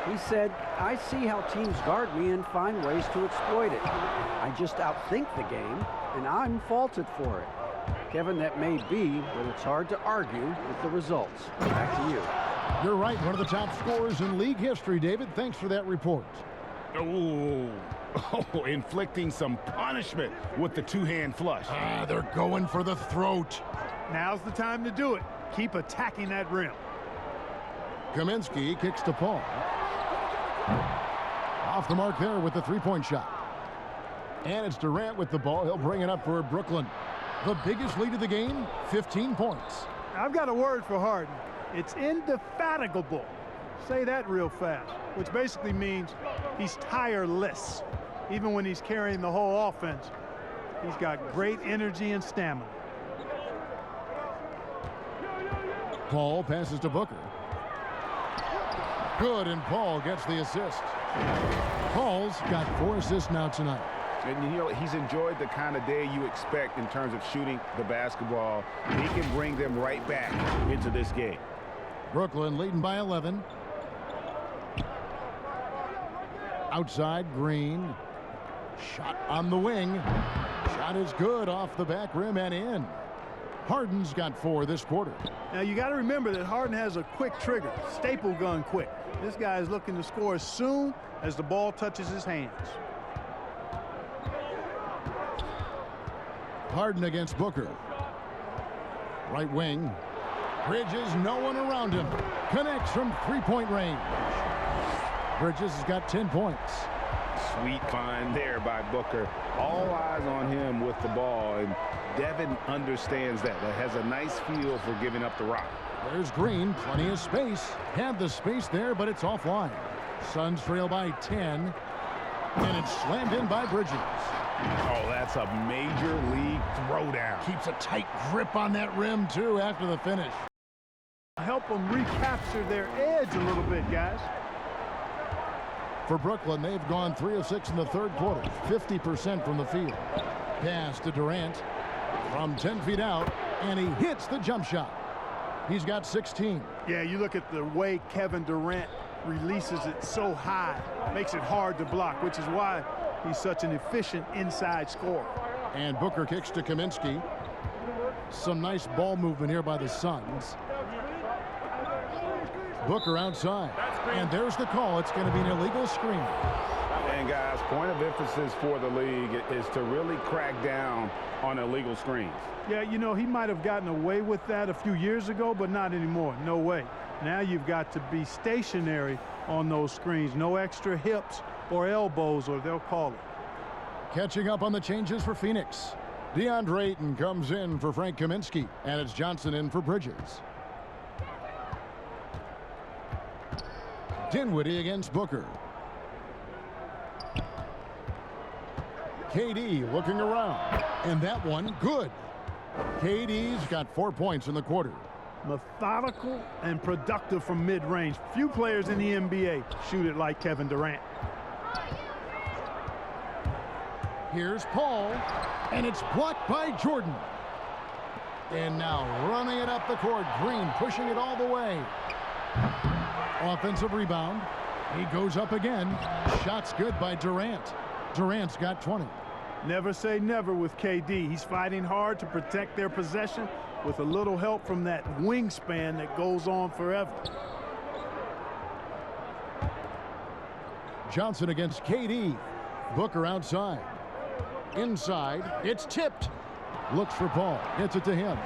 He said, I see how teams guard me and find ways to exploit it. I just outthink the game, and I'm faulted for it. Kevin, that may be, but it's hard to argue with the results. Back to you. You're right, one of the top scorers in league history, David. Thanks for that report. Oh, inflicting some punishment with the two-hand flush. They're going for the throat. Now's the time to do it. Keep attacking that rim. Kaminsky kicks to Paul. Off the mark there with the three-point shot. And it's Durant with the ball. He'll bring it up for Brooklyn. The biggest lead of the game, 15 points. I've got a word for Harden. It's indefatigable. Say that real fast, which basically means he's tireless. even when he's carrying the whole offense. He's got great energy and stamina. Paul passes to Booker. Good, and Paul gets the assist. Paul's got 4 assists now tonight. And, you know, he's enjoyed the kind of day you expect in terms of shooting the basketball. He can bring them right back into this game. Brooklyn leading by 11. Outside, Green. Shot on the wing. Shot is good off the back rim and in. Harden's got 4 this quarter. Now, you got to remember that Harden has a quick trigger, staple gun quick. This guy is looking to score as soon as the ball touches his hands. Harden against Booker. Right wing. Bridges, no one around him. Connects from three-point range. Bridges has got 10 points. Sweet find there by Booker. All eyes on him with the ball, and Devin understands that. That has a nice feel for giving up the rock. There's Green, plenty of space. Had the space there, but it's offline. Suns trail by 10, and it's slammed in by Bridges. Oh, that's a major league throwdown. Keeps a tight grip on that rim, too, after the finish. Help them recapture their edge a little bit, guys. For Brooklyn, they've gone 3 of 6 in the third quarter, 50% from the field. Pass to Durant from 10 feet out, and he hits the jump shot. He's got 16. Yeah, you look at the way Kevin Durant releases it so high, makes it hard to block, which is why he's such an efficient inside scorer. And Booker kicks to Kaminsky. Some nice ball movement here by the Suns. Booker outside. And there's the call. It's going to be an illegal screen. And guys, point of emphasis for the league is to really crack down on illegal screens. Yeah, you know, he might have gotten away with that a few years ago, but not anymore. No way. Now you've got to be stationary on those screens. No extra hips or elbows, or they'll call it. Catching up on the changes for Phoenix. DeAndre Ayton comes in for Frank Kaminsky, and it's Johnson in for Bridges. Dinwiddie against Booker. KD looking around, and that one good. KD's got 4 points in the quarter. Methodical and productive from mid-range. Few players in the NBA shoot it like Kevin Durant. Here's Paul, and it's blocked by Jordan. And now running it up the court, Green pushing it all the way. Offensive rebound. He goes up again. Shot's good by Durant. Durant's got 20. Never say never with KD. He's fighting hard to protect their possession with a little help from that wingspan that goes on forever. Johnson against KD. Booker outside. Inside. It's tipped. Looks for Paul. Hits it to him.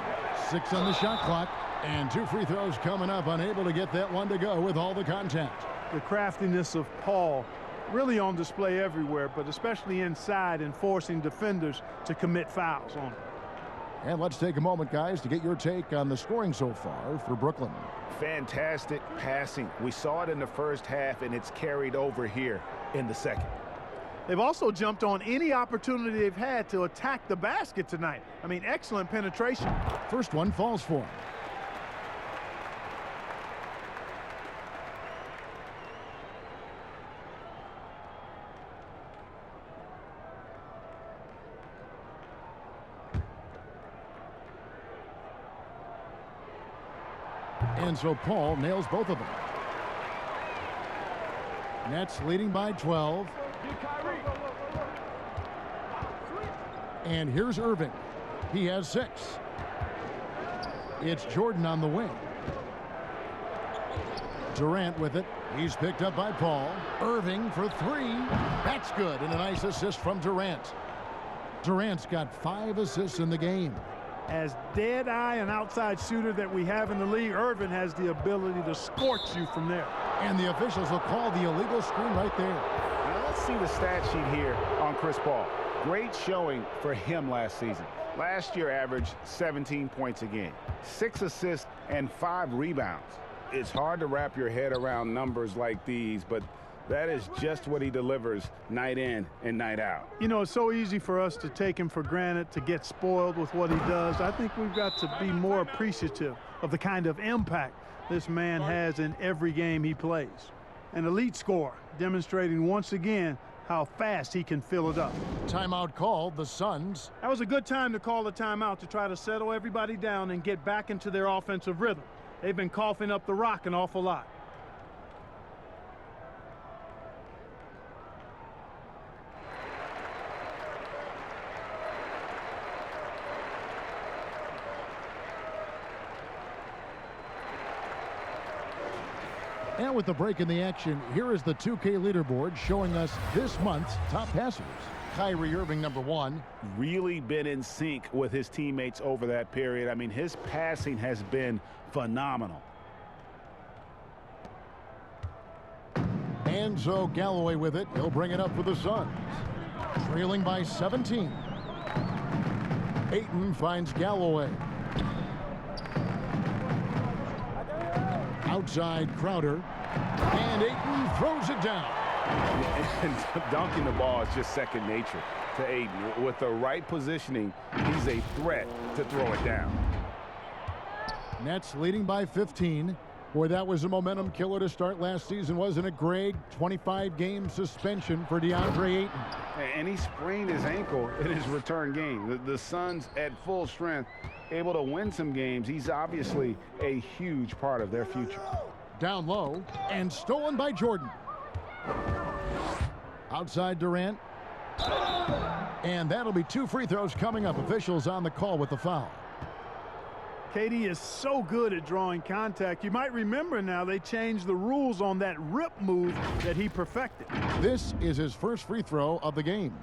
6 on the shot clock. And 2 free throws coming up. Unable to get that one to go with all the contact. The craftiness of Paul really on display everywhere, but especially inside and forcing defenders to commit fouls on him. And let's take a moment, guys, to get your take on the scoring so far for Brooklyn. Fantastic passing. We saw it in the first half, and it's carried over here in the second. They've also jumped on any opportunity they've had to attack the basket tonight. I mean, excellent penetration. First one falls for him. And so Paul nails both of them. Nets leading by 12. And here's Irving. He has 6. It's Jordan on the wing. Durant with it. He's picked up by Paul. Irving for 3. That's good. And a nice assist from Durant. Durant's got 5 assists in the game. As dead-eye and outside shooter that we have in the league, Irvin has the ability to scorch you from there. And the officials will call the illegal screen right there. Now let's see the stat sheet here on Chris Paul. Great showing for him last season. Last year averaged 17 points a game, 6 assists and 5 rebounds. It's hard to wrap your head around numbers like these, but That is just what he delivers night in and night out. You know, it's so easy for us to take him for granted, to get spoiled with what he does. I think we've got to be more appreciative of the kind of impact this man has in every game he plays. An elite scorer, demonstrating once again how fast he can fill it up. Timeout called, the Suns. That was a good time to call the timeout to try to settle everybody down and get back into their offensive rhythm. They've been coughing up the rock an awful lot. And with the break in the action, here is the 2K leaderboard showing us this month's top passers. Kyrie Irving, #1. Really been in sync with his teammates over that period. I mean, his passing has been phenomenal. Enzo Galloway with it. He'll bring it up for the Suns. Trailing by 17. Ayton finds Galloway. Outside Crowder, and Ayton throws it down. And dunking the ball is just second nature to Ayton. With the right positioning, he's a threat to throw it down. Nets leading by 15. Boy, that was a momentum killer to start last season, wasn't it, Greg? 25-game suspension for DeAndre Ayton. And he sprained his ankle in his return game. The Suns at full strength, able to win some games. He's obviously a huge part of their future. Down low and stolen by Jordan. Outside Durant. And that'll be 2 free throws coming up. Officials on the call with the foul. KD is so good at drawing contact. You might remember now they changed the rules on that rip move that he perfected. This is his first free throw of the game.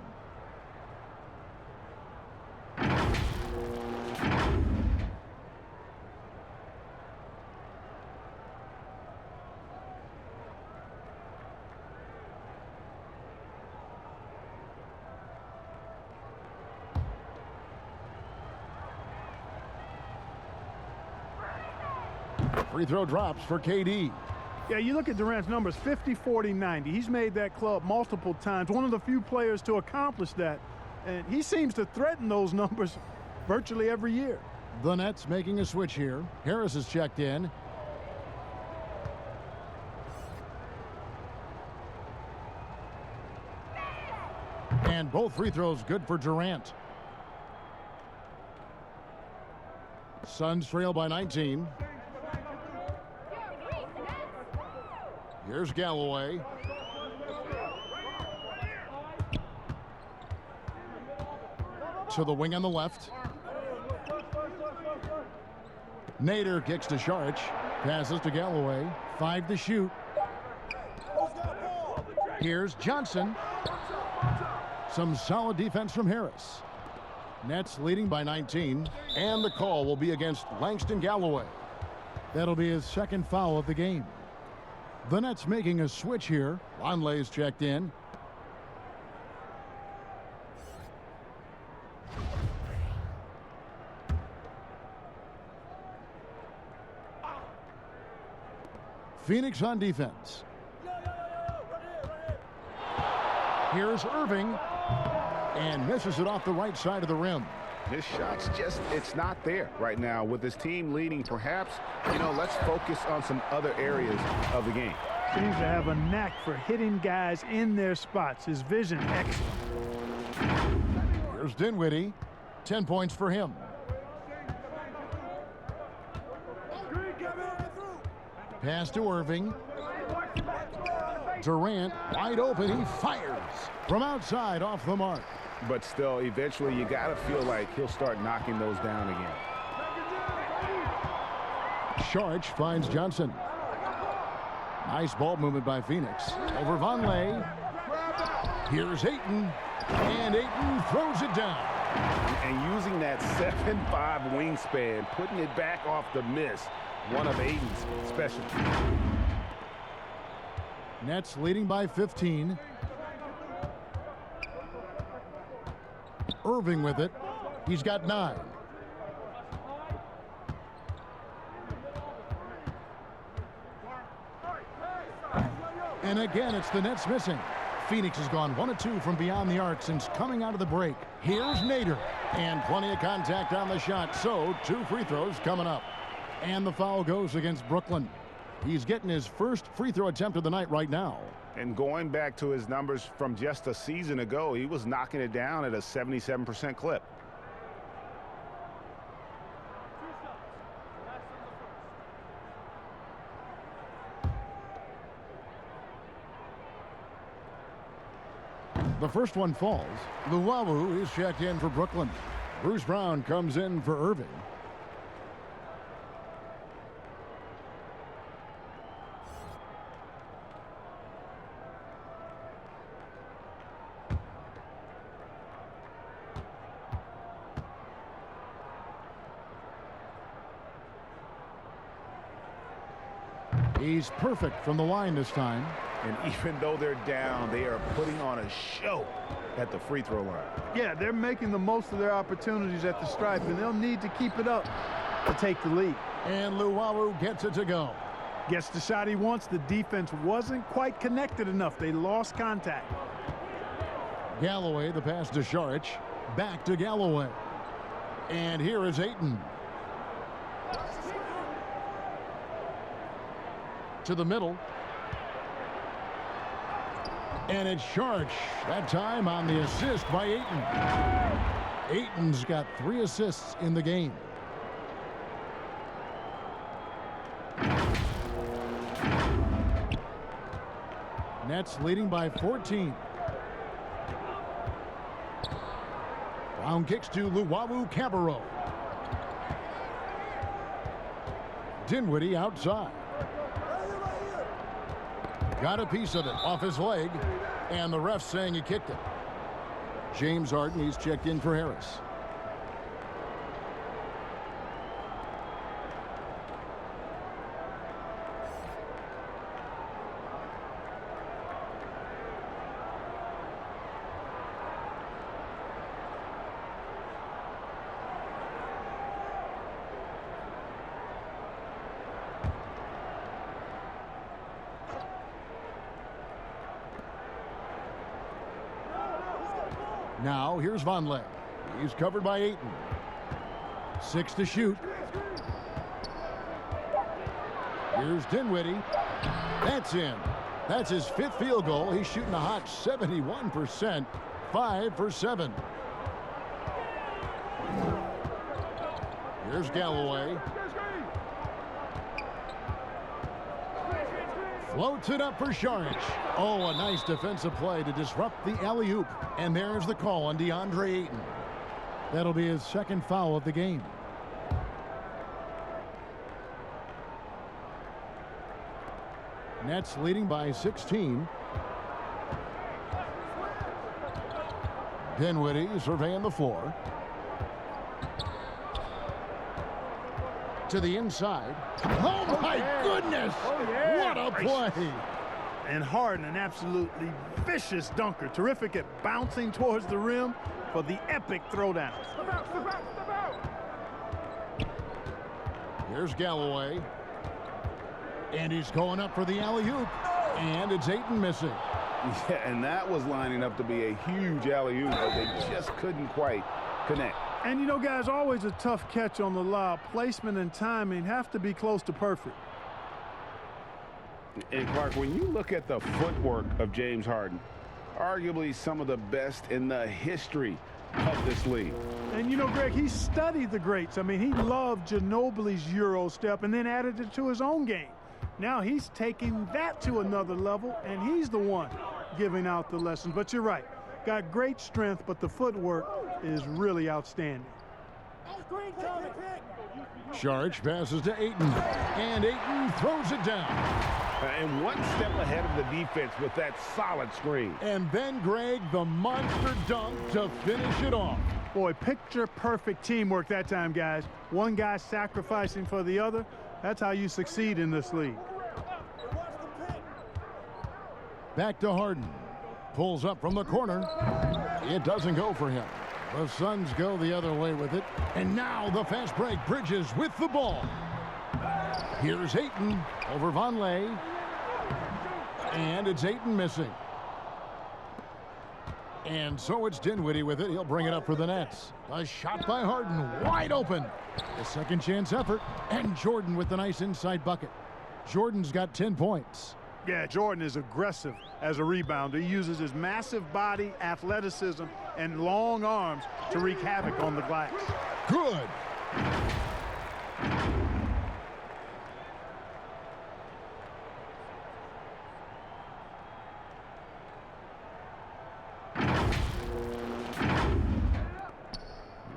Free throw drops for KD. Yeah, you look at Durant's numbers, 50, 40, 90. He's made that club multiple times. One of the few players to accomplish that. And he seems to threaten those numbers virtually every year. The Nets making a switch here. Harris is checked in. And both free throws good for Durant. Suns trail by 19. Here's Galloway. To the wing on the left. Nader kicks to Saric. Passes to Galloway. 5 to shoot. Here's Johnson. Some solid defense from Harris. Nets leading by 19. And the call will be against Langston Galloway. That'll be his second foul of the game. The Nets making a switch here. Longley's checked in. Phoenix on defense. Here's Irving. And misses it off the right side of the rim. His shot's just, it's not there right now. With his team leading, perhaps, let's focus on some other areas of the game. Seems to have a knack for hitting guys in their spots. His vision, excellent. Here's Dinwiddie. 10 points for him. Pass to Irving. Durant wide open. He fires from outside off the mark. But still, eventually, you got to feel like he'll start knocking those down again. Saric finds Johnson. Nice ball movement by Phoenix. Over Vonleh. Here's Ayton. And Ayton throws it down. And using that 7'5" wingspan, putting it back off the miss. One of Ayton's specialties. Nets leading by 15. Irving with it. He's got 9. And again, it's the Nets missing. Phoenix has gone 1 of 2 from beyond the arc since coming out of the break. Here's Nader. And plenty of contact on the shot, so 2 free throws coming up. And the foul goes against Brooklyn. He's getting his first free throw attempt of the night right now. And going back to his numbers from just a season ago, he was knocking it down at a 77% clip. The first one falls. Luwawu is checked in for Brooklyn. Bruce Brown comes in for Irving. He's perfect from the line this time. And even though they're down, they are putting on a show at the free throw line. Yeah, they're making the most of their opportunities at the stripe, and they'll need to keep it up to take the lead. And Luwawu gets it to go. Gets the shot he wants. The defense wasn't quite connected enough. They lost contact. Galloway, the pass to Šarić. Back to Galloway. And here is Ayton. To the middle. And it's Šarić, that time on the assist by Ayton. Ayton's got 3 assists in the game. Nets leading by 14. Brown kicks to Luwawu-Cabarrot. Dinwiddie outside. Got a piece of it off his leg, and the ref saying he kicked it. James Harden, he's checked in for Harris. Now, here's Vonleh. He's covered by Ayton. 6 to shoot. Here's Dinwiddie. That's in. That's his 5th field goal. He's shooting a hot 71%. 5 for 7. Here's Galloway. Floats it up for Šarić. Oh, a nice defensive play to disrupt the alley-oop. And there's the call on DeAndre Ayton. That'll be his 2nd foul of the game. Nets leading by 16. Dinwiddie surveying the floor. To the inside. Oh, my goodness! What a play! And Harden, an absolutely vicious dunker. Terrific at bouncing towards the rim for the epic throwdown. Here's Galloway. And he's going up for the alley-oop. And it's Ayton missing. Yeah, and that was lining up to be a huge alley-oop, but they just couldn't quite connect. And you know, guys, always a tough catch on the lob. Placement and timing have to be close to perfect. And Clark, when you look at the footwork of James Harden, arguably some of the best in the history of this league. And you know, Greg, he studied the greats. I mean, he loved Ginobili's Euro step and then added it to his own game. Now he's taking that to another level, and he's the one giving out the lessons. But you're right. Got great strength, but the footwork is really outstanding. Šarić passes to Ayton, and Ayton throws it down. And one step ahead of the defense with that solid screen. And then, Greg, the monster dunk to finish it off. Boy, picture-perfect teamwork that time, guys. One guy sacrificing for the other. That's how you succeed in this league. Back to Harden. Pulls up from the corner. It doesn't go for him. The Suns go the other way with it. And now the fast break. Bridges with the ball. Here's Ayton over Vonleh. And it's Ayton missing. And so it's Dinwiddie with it. He'll bring it up for the Nets. A shot by Harden, wide open. A second chance effort, and Jordan with the nice inside bucket. Jordan's got 10 points. Yeah, Jordan is aggressive as a rebounder. He uses his massive body, athleticism, and long arms to wreak havoc on the glass. Good.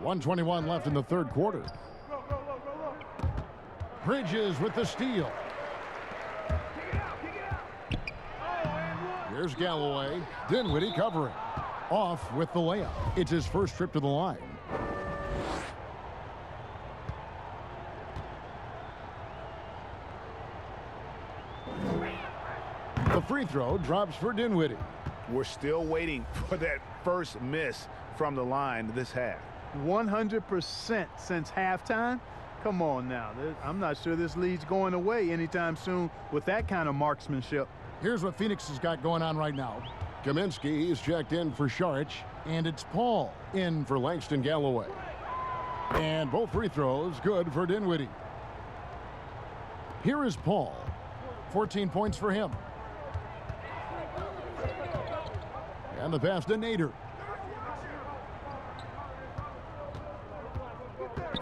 .121 left in the third quarter. Bridges with the steal. Here's Galloway. Dinwiddie covering. Off with the layup. It's his first trip to the line. The free throw drops for Dinwiddie. We're still waiting for that first miss from the line this half. 100% since halftime. Come on now. I'm not sure this lead's going away anytime soon with that kind of marksmanship. Here's what Phoenix has got going on right now. Kaminsky is checked in for Saric, and it's Paul in for Langston Galloway. And both free throws good for Dinwiddie. Here is Paul. 14 points for him. And the pass to Nader.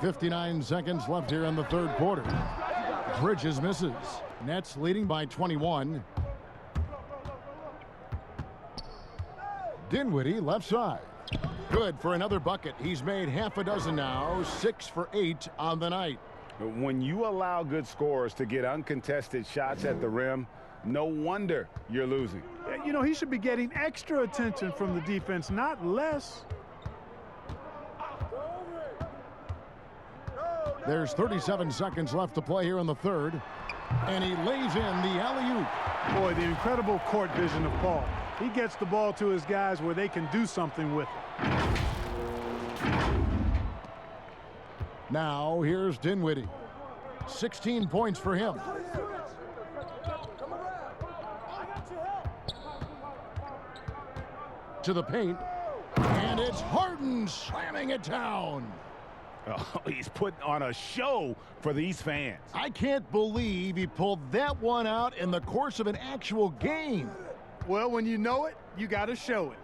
59 seconds left here in the third quarter. Bridges misses. Nets leading by 21. Dinwiddie left side. Good for another bucket. He's made half a dozen now. 6 for 8 on the night. When you allow good scorers to get uncontested shots at the rim, no wonder you're losing. You know, he should be getting extra attention from the defense, not less. There's 37 seconds left to play here in the third. And he lays in the alley-oop. Boy, the incredible court vision of Paul. He gets the ball to his guys where they can do something with it. Now here's Dinwiddie. 16 points for him. To the paint. And it's Harden slamming it down. Oh, he's putting on a show for these fans. I can't believe he pulled that one out in the course of an actual game. Well, when you know it, you got to show it.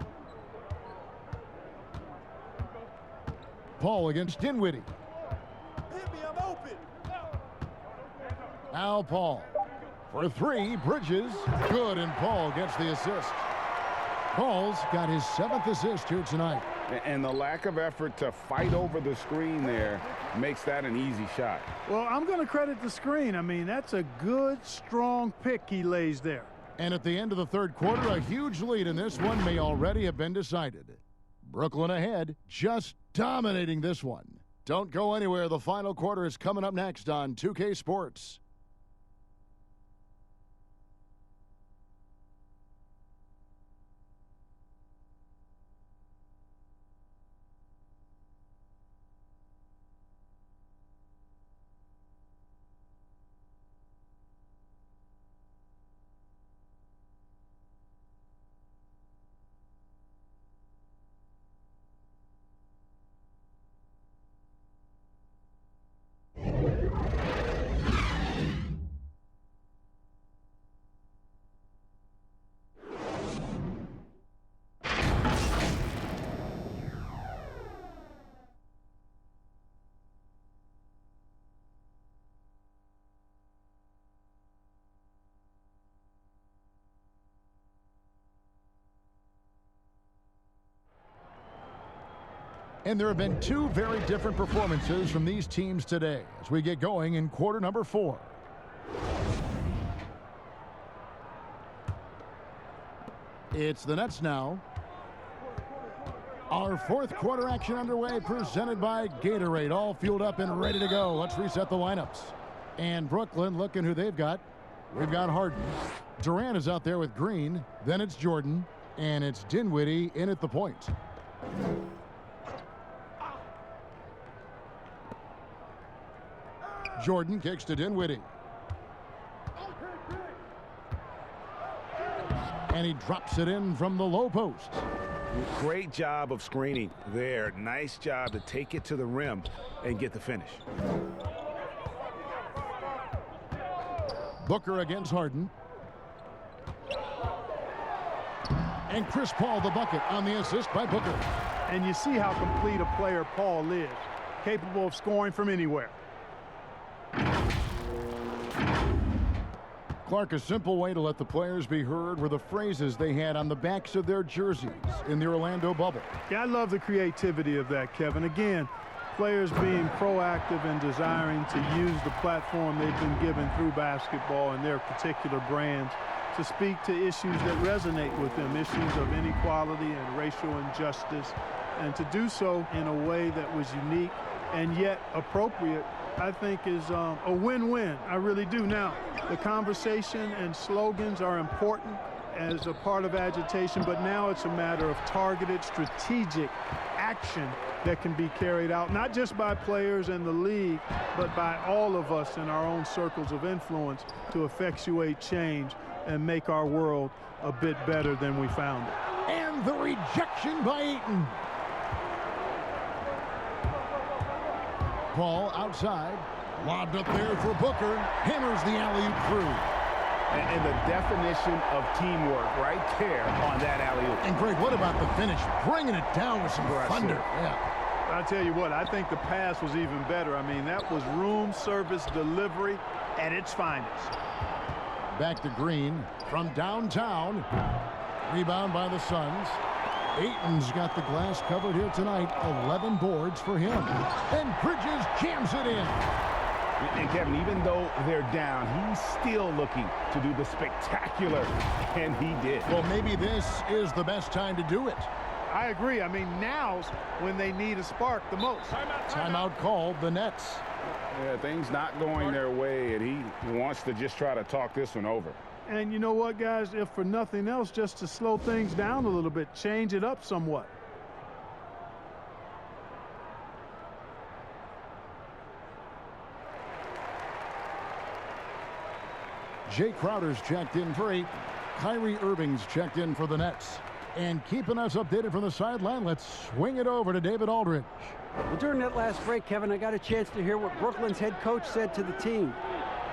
Paul against Dinwiddie. Hit me, I'm open. Now Paul. For three, Bridges. Good, and Paul gets the assist. Paul's got his 7th assist here tonight. And the lack of effort to fight over the screen there makes that an easy shot. Well, I'm going to credit the screen. I mean, that's a good, strong pick he lays there. And at the end of the third quarter, a huge lead in this one may already have been decided. Brooklyn ahead, just dominating this one. Don't go anywhere. The final quarter is coming up next on 2K Sports. And there have been two very different performances from these teams today as we get going in quarter number 4. It's the Nets now. Our fourth quarter action underway, presented by Gatorade, all fueled up and ready to go. Let's reset the lineups. And Brooklyn, looking who they've got. We've got Harden. Durant is out there with Green. Then it's Jordan. And it's Dinwiddie in at the point. Jordan kicks to Dinwiddie. And he drops it in from the low post. Great job of screening there. Nice job to take it to the rim and get the finish. Booker against Harden. And Chris Paul the bucket on the assist by Booker. And you see how complete a player Paul is, capable of scoring from anywhere. Clark, a simple way to let the players be heard were the phrases they had on the backs of their jerseys in the Orlando bubble. Yeah, I love the creativity of that, Kevin. Again, players being proactive and desiring to use the platform they've been given through basketball and their particular brands to speak to issues that resonate with them, issues of inequality and racial injustice, and to do so in a way that was unique and yet appropriate, I think is a win-win. I really do. Now, the conversation and slogans are important as a part of agitation, but now it's a matter of targeted, strategic action that can be carried out, not just by players in the league, but by all of us in our own circles of influence to effectuate change and make our world a bit better than we found it. And the rejection by Ayton. Paul outside, lobbed up there for Booker, hammers the alley-oop through. And the definition of teamwork right there on that alley-oop. And Greg, what about the finish? Bringing it down with some thunder. Yeah. I'll tell you what, I think the pass was even better. I mean, that was room service delivery at its finest. Back to Green from downtown. Rebound by the Suns. Ayton's got the glass covered here tonight. 11 boards for him. And Bridges jams it in. And Kevin, even though they're down, he's still looking to do the spectacular, and he did. Well, maybe this is the best time to do it. I agree. I mean, now's when they need a spark the most. Timeout called, the Nets. Yeah, things not going their way, and he wants to just try to talk this one over. And you know what, guys? If for nothing else, just to slow things down a little bit, change it up somewhat. Jay Crowder's checked in for 8. Kyrie Irving's checked in for the Nets. And keeping us updated from the sideline, let's swing it over to David Aldridge. Well, during that last break, Kevin, I got a chance to hear what Brooklyn's head coach said to the team.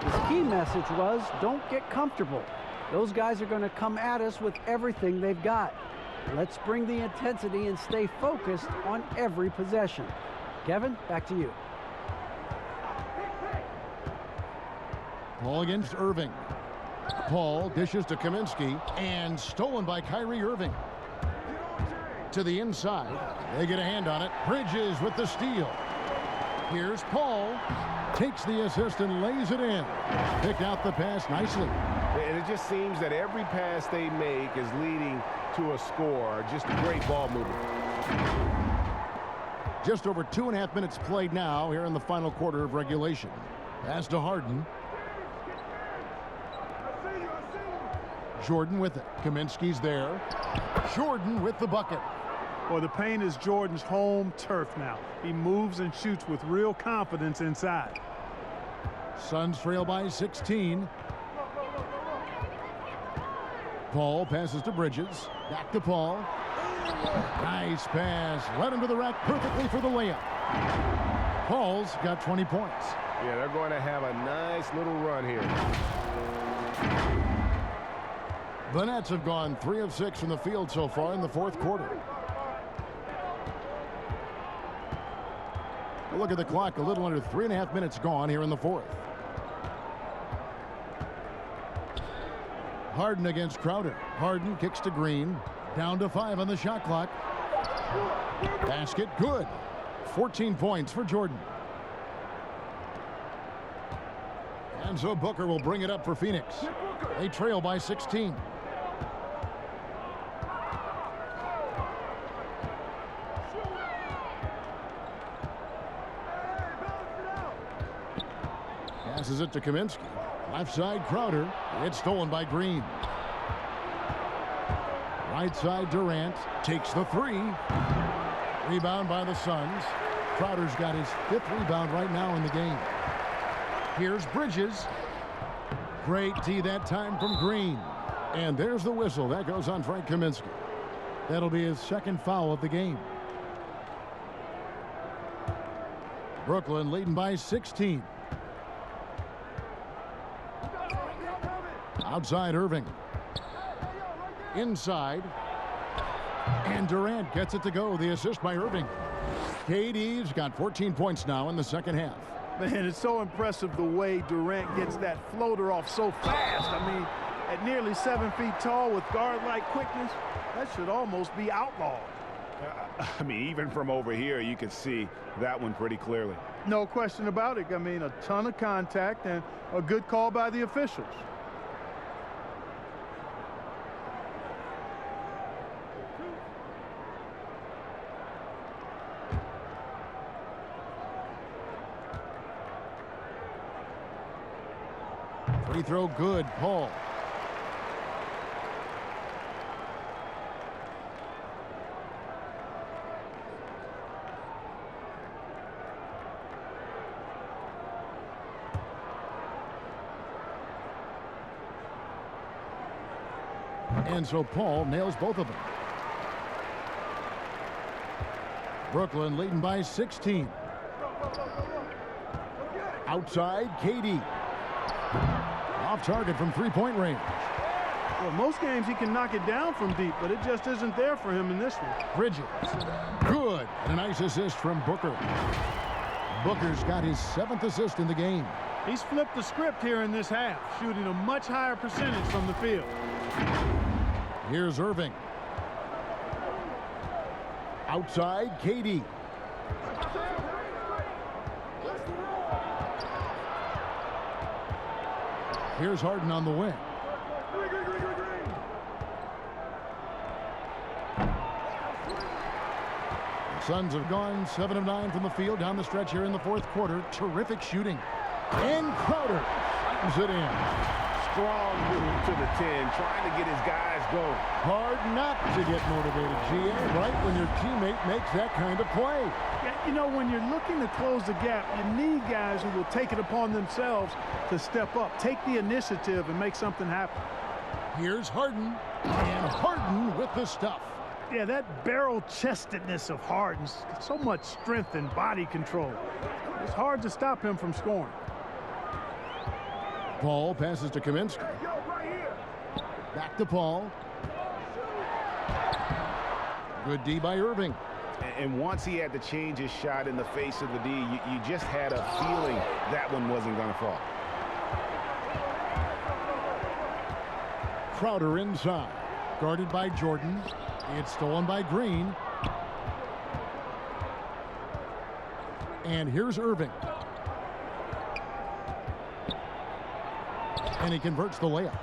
His key message was, don't get comfortable. Those guys are going to come at us with everything they've got. Let's bring the intensity and stay focused on every possession. Kevin, back to you. Paul against Irving. Paul dishes to Kaminsky and stolen by Kyrie Irving. To the inside. They get a hand on it. Bridges with the steal. Here's Paul. Takes the assist and lays it in. Picked out the pass nicely. And it just seems that every pass they make is leading to a score. Just great ball movement. Just over 2.5 minutes played now here in the final quarter of regulation. Pass to Harden. Jordan with it. Kaminsky's there. Jordan with the bucket. Well, the paint is Jordan's home turf now. He moves and shoots with real confidence inside. Suns trail by 16. Paul passes to Bridges. Back to Paul. Nice pass. Led him to the rack perfectly for the layup. Paul's got 20 points. Yeah, they're going to have a nice little run here. The Nets have gone 3 of 6 from the field so far in the fourth quarter. Look at the clock, a little under 3.5 minutes gone here in the fourth. Harden against Crowder. Harden kicks to Green. Down to 5 on the shot clock. Basket good. 14 points for Jordan. And so Booker will bring it up for Phoenix. They trail by 16. Passes it to Kaminsky. Left side Crowder. It's stolen by Green. Right side Durant takes the 3. Rebound by the Suns. Crowder's got his 5th rebound right now in the game. Here's Bridges. Great D that time from Green. And there's the whistle. That goes on Frank Kaminsky. That'll be his second foul of the game. Brooklyn leading by 16. Outside Irving. Inside. And Durant gets it to go. The assist by Irving. KD's got 14 points now in the second half. Man, it's so impressive the way Durant gets that floater off so fast. I mean, at nearly 7 feet tall with guard-like quickness, that should almost be outlawed. I mean, even from over here, you could see that one pretty clearly. No question about it. I mean, a ton of contact and a good call by the officials. Free throw good. Paul. And so Paul nails both of them. Brooklyn leading by 16. Outside, KD. Off target from three-point range. Well, most games he can knock it down from deep, but it just isn't there for him in this one. Bridges. Good. And a nice assist from Booker. Booker's got his 7th assist in the game. He's flipped the script here in this half, shooting a much higher percentage from the field. Here's Irving. Outside, KD. Here's Harden on the wing. The Suns have gone 7 of 9 from the field down the stretch here in the fourth quarter. Terrific shooting. And Crowder slams it in. Strong move to the 10, trying to get his guys going. Hard not to get motivated, GA, right when your teammate makes that kind of play. Yeah, you know, when you're looking to close the gap, you need guys who will take it upon themselves to step up, take the initiative, and make something happen. Here's Harden, and Harden with the stuff. Yeah, that barrel-chestedness of Harden, so much strength and body control. It's hard to stop him from scoring. Paul passes to Kaminsky. Back to Paul. Good D by Irving. And once he had to change his shot in the face of the D, you just had a feeling that one wasn't going to fall. Crowder inside. Guarded by Jordan. It's stolen by Green. And here's Irving. And he converts the layup.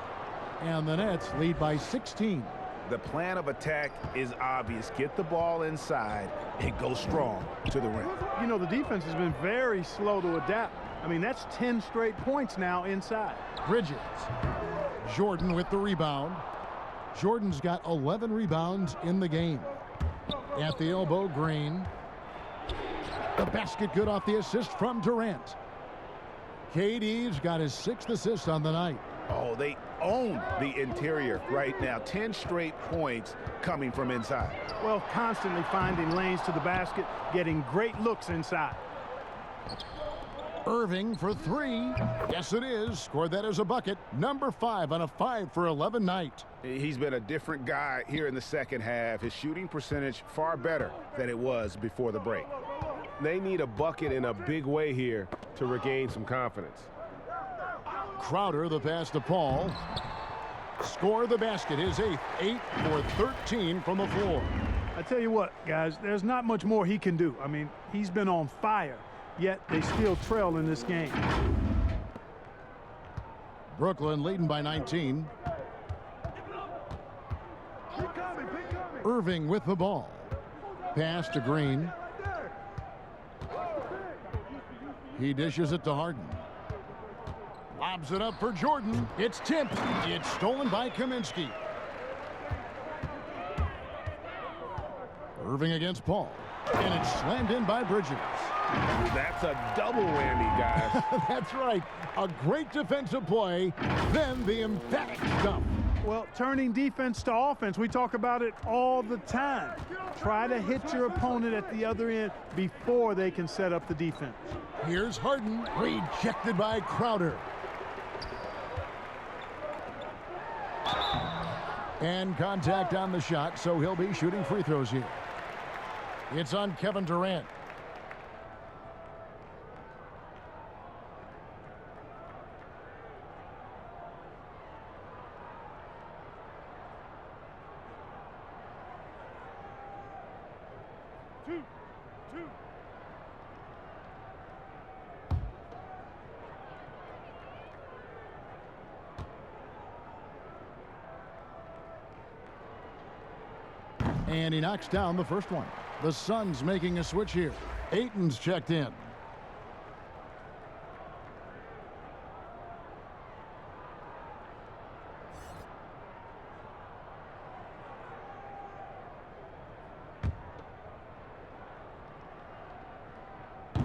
And the Nets lead by 16. The plan of attack is obvious. Get the ball inside and go strong to the rim. You know, the defense has been very slow to adapt. I mean, that's 10 straight points now inside. Bridges. Jordan with the rebound. Jordan's got 11 rebounds in the game. At the elbow, Green. The basket good off the assist from Durant. KD's got his 6th assist on the night. Oh, they own the interior right now. 10 straight points coming from inside. Well, constantly finding lanes to the basket, getting great looks inside. Irving for 3. Yes, it is. Scored that as a bucket. Number 5 on a 5 for 11 night. He's been a different guy here in the second half. His shooting percentage far better than it was before the break. They need a bucket in a big way here to regain some confidence. Crowder, the pass to Paul. Score the basket, his 8th. 8 for 13 from the floor. I tell you what, guys, there's not much more he can do. I mean, he's been on fire, yet they still trail in this game. Brooklyn leading by 19. Irving with the ball. Pass to Green. He dishes it to Harden. Lobs it up for Jordan. It's tipped. It's stolen by Kaminsky. Irving against Paul. And it's slammed in by Bridges. That's a double whammy, guys. That's right. A great defensive play, then the emphatic stuff. Well, turning defense to offense, we talk about it all the time. Try to hit your opponent at the other end before they can set up the defense. Here's Harden, rejected by Crowder. And contact on the shot, so he'll be shooting free throws here. It's on Kevin Durant. And he knocks down the first one. The Suns making a switch here. Ayton's checked in.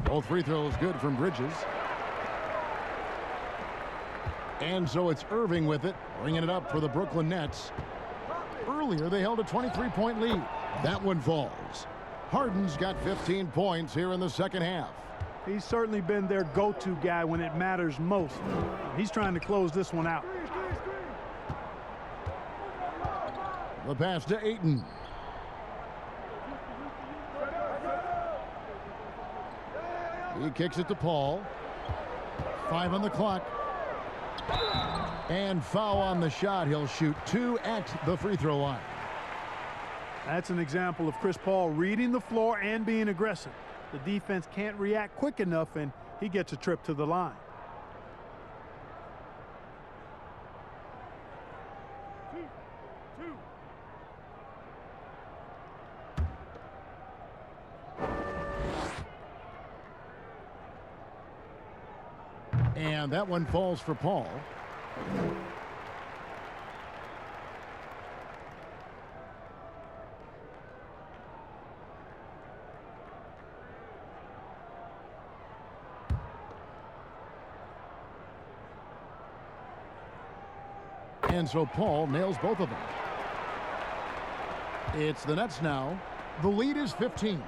Both free throws good from Bridges. And so it's Irving with it, bringing it up for the Brooklyn Nets. Earlier, they held a 23-point lead. That one falls. Harden's got 15 points here in the second half. He's certainly been their go-to guy when it matters most. He's trying to close this one out. The pass to Ayton. He kicks it to Paul. 5 on the clock. And foul on the shot. He'll shoot 2 at the free throw line. That's an example of Chris Paul reading the floor and being aggressive. The defense can't react quick enough, and he gets a trip to the line. And that one falls for Paul. And so Paul nails both of them. It's the Nets now. The lead is 15.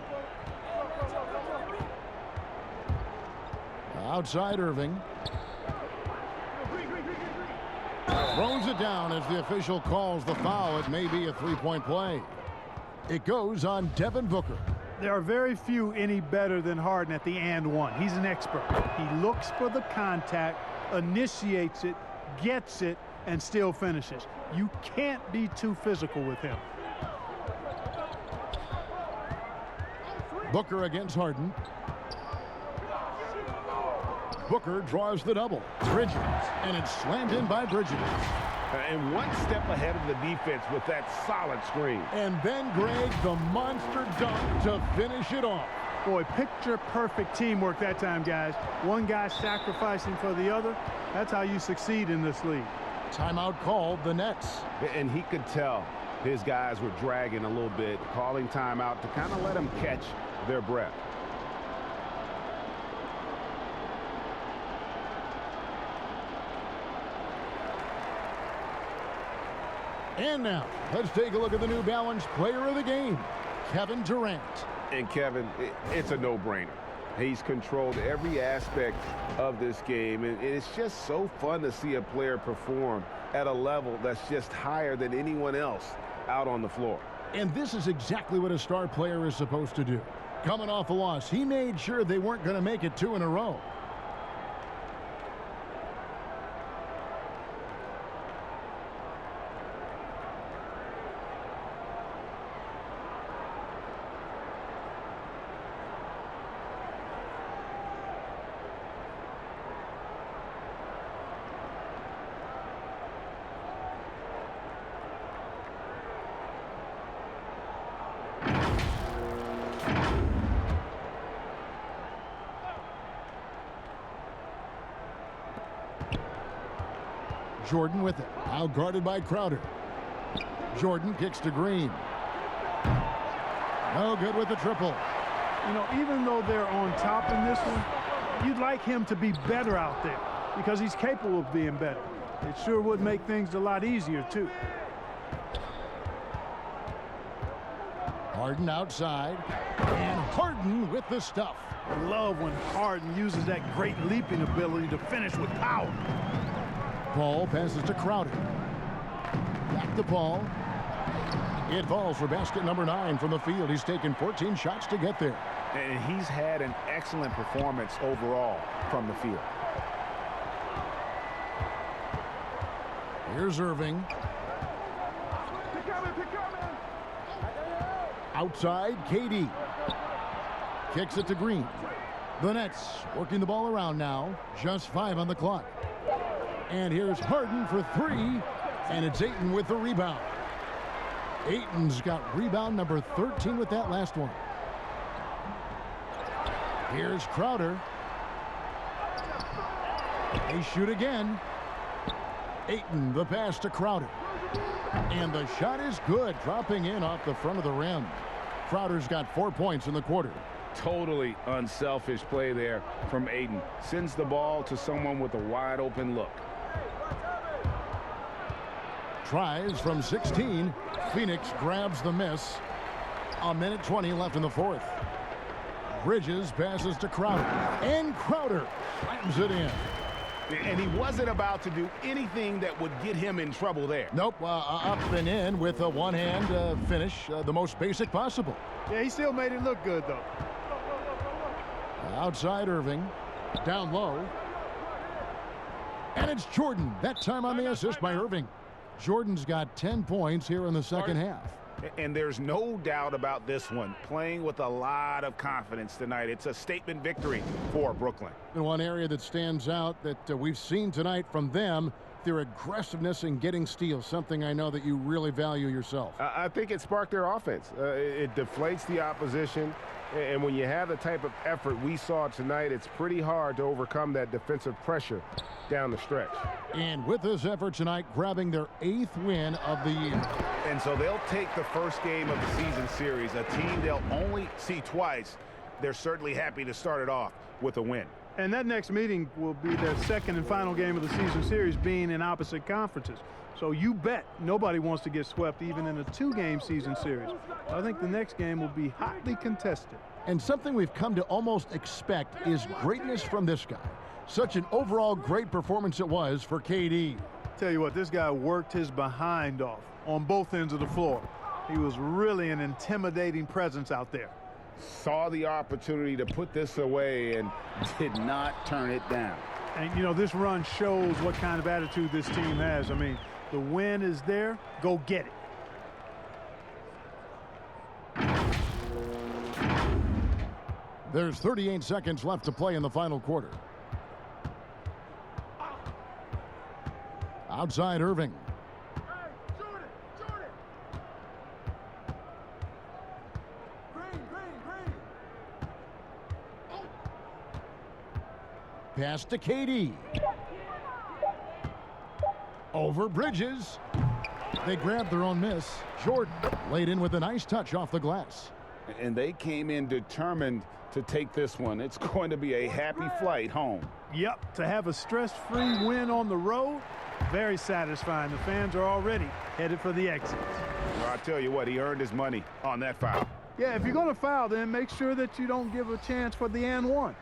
Outside Irving. Throws it down as the official calls the foul. It may be a three-point play. It goes on Devin Booker. There are very few any better than Harden at the and one. He's an expert. He looks for the contact, initiates it, gets it, and still finishes. You can't be too physical with him. Booker against Harden. Booker draws the double. Bridges, and it's slammed in by Bridges. And one step ahead of the defense with that solid screen. And then Greg, the monster dunk to finish it off. Boy, picture-perfect teamwork that time, guys. One guy sacrificing for the other. That's how you succeed in this league. Timeout called the Nets. And he could tell his guys were dragging a little bit, calling timeout to kind of let them catch their breath. And now, let's take a look at the New Balance player of the game, Kevin Durant. And Kevin, it's a no-brainer. He's controlled every aspect of this game, and it's just so fun to see a player perform at a level that's just higher than anyone else out on the floor. And this is exactly what a star player is supposed to do. Coming off a loss, he made sure they weren't going to make it 2 in a row. Jordan with it. Now guarded by Crowder. Jordan kicks to Green. No good with the triple. You know, even though they're on top in this one, you'd like him to be better out there because he's capable of being better. It sure would make things a lot easier, too. Harden outside, and Harden with the stuff. I love when Harden uses that great leaping ability to finish with power. Paul passes to Crowder. Back to Paul. It falls for basket number 9 from the field. He's taken 14 shots to get there. And he's had an excellent performance overall from the field. Here's Irving. Outside, KD. Kicks it to Green. The Nets working the ball around now. Just 5 on the clock. And here's Harden for 3. And it's Ayton with the rebound. Ayton's got rebound number 13 with that last one. Here's Crowder. They shoot again. Ayton, the pass to Crowder. And the shot is good, dropping in off the front of the rim. Crowder's got 4 points in the quarter. Totally unselfish play there from Ayton. Sends the ball to someone with a wide open look. Tries from 16. Phoenix grabs the miss. A minute 20 left in the fourth. Bridges passes to Crowder. And Crowder slams it in. And he wasn't about to do anything that would get him in trouble there. Nope, up and in with a one-hand finish, the most basic possible. Yeah, he still made it look good, though. Outside Irving, down low. And it's Jordan, that time on the assist by Irving. Jordan's got 10 points here in the second half. And there's no doubt about this one. Playing with a lot of confidence tonight. It's a statement victory for Brooklyn. And one area that stands out that we've seen tonight from them, their aggressiveness in getting steals, something I know that you really value yourself. I think it sparked their offense. It deflates the opposition. And when you have the type of effort we saw tonight, it's pretty hard to overcome that defensive pressure down the stretch. And with this effort tonight, grabbing their 8th win of the year. And so they'll take the first game of the season series, a team they'll only see twice. They're certainly happy to start it off with a win. And that next meeting will be their second and final game of the season series, being in opposite conferences. So you bet nobody wants to get swept even in a 2-game season series. I think the next game will be hotly contested. And something we've come to almost expect is greatness from this guy. Such an overall great performance it was for KD. Tell you what, this guy worked his behind off on both ends of the floor. He was really an intimidating presence out there. Saw the opportunity to put this away and did not turn it down. And, you know, this run shows what kind of attitude this team has. I mean, the win is there. Go get it. There's 38 seconds left to play in the final quarter. Outside Irving. Pass to KD. Over Bridges. They grabbed their own miss. Jordan laid in with a nice touch off the glass. And they came in determined to take this one. It's going to be a happy flight home. Yep, to have a stress-free win on the road, very satisfying. The fans are already headed for the exits. Well, I tell you what, he earned his money on that foul. Yeah, if you're going to foul, then make sure that you don't give a chance for the and one.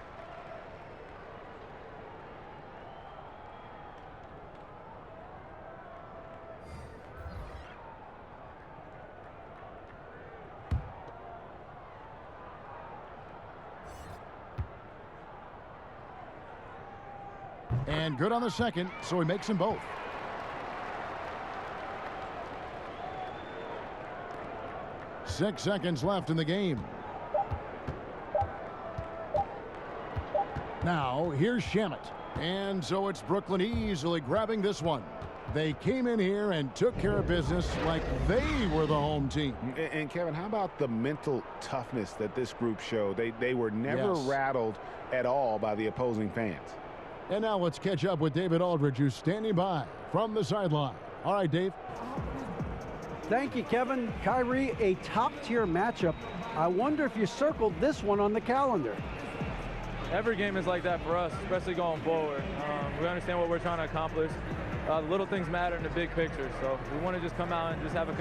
And good on the second, so he makes them both. Six seconds left in the game. Now, here's Shamet. And so it's Brooklyn easily grabbing this one. They came in here and took care of business like they were the home team. And Kevin, how about the mental toughness that this group showed? They were never rattled at all by the opposing fans. And now let's catch up with David Aldridge, who's standing by from the sideline. All right, Dave. Thank you, Kevin. Kyrie, a top-tier matchup. I wonder if you circled this one on the calendar. Every game is like that for us, especially going forward. We understand what we're trying to accomplish. the little things matter in the big picture. So we want to just come out and just have a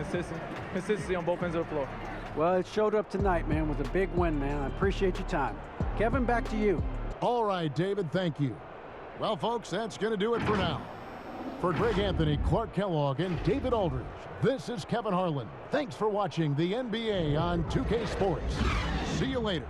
consistency on both ends of the floor. Well, it showed up tonight, man, with a big win, man. I appreciate your time. Kevin, back to you. All right, David, thank you. Well, folks, that's going to do it for now. For Greg Anthony, Clark Kellogg, and David Aldridge, this is Kevin Harlan. Thanks for watching the NBA on 2K Sports. See you later.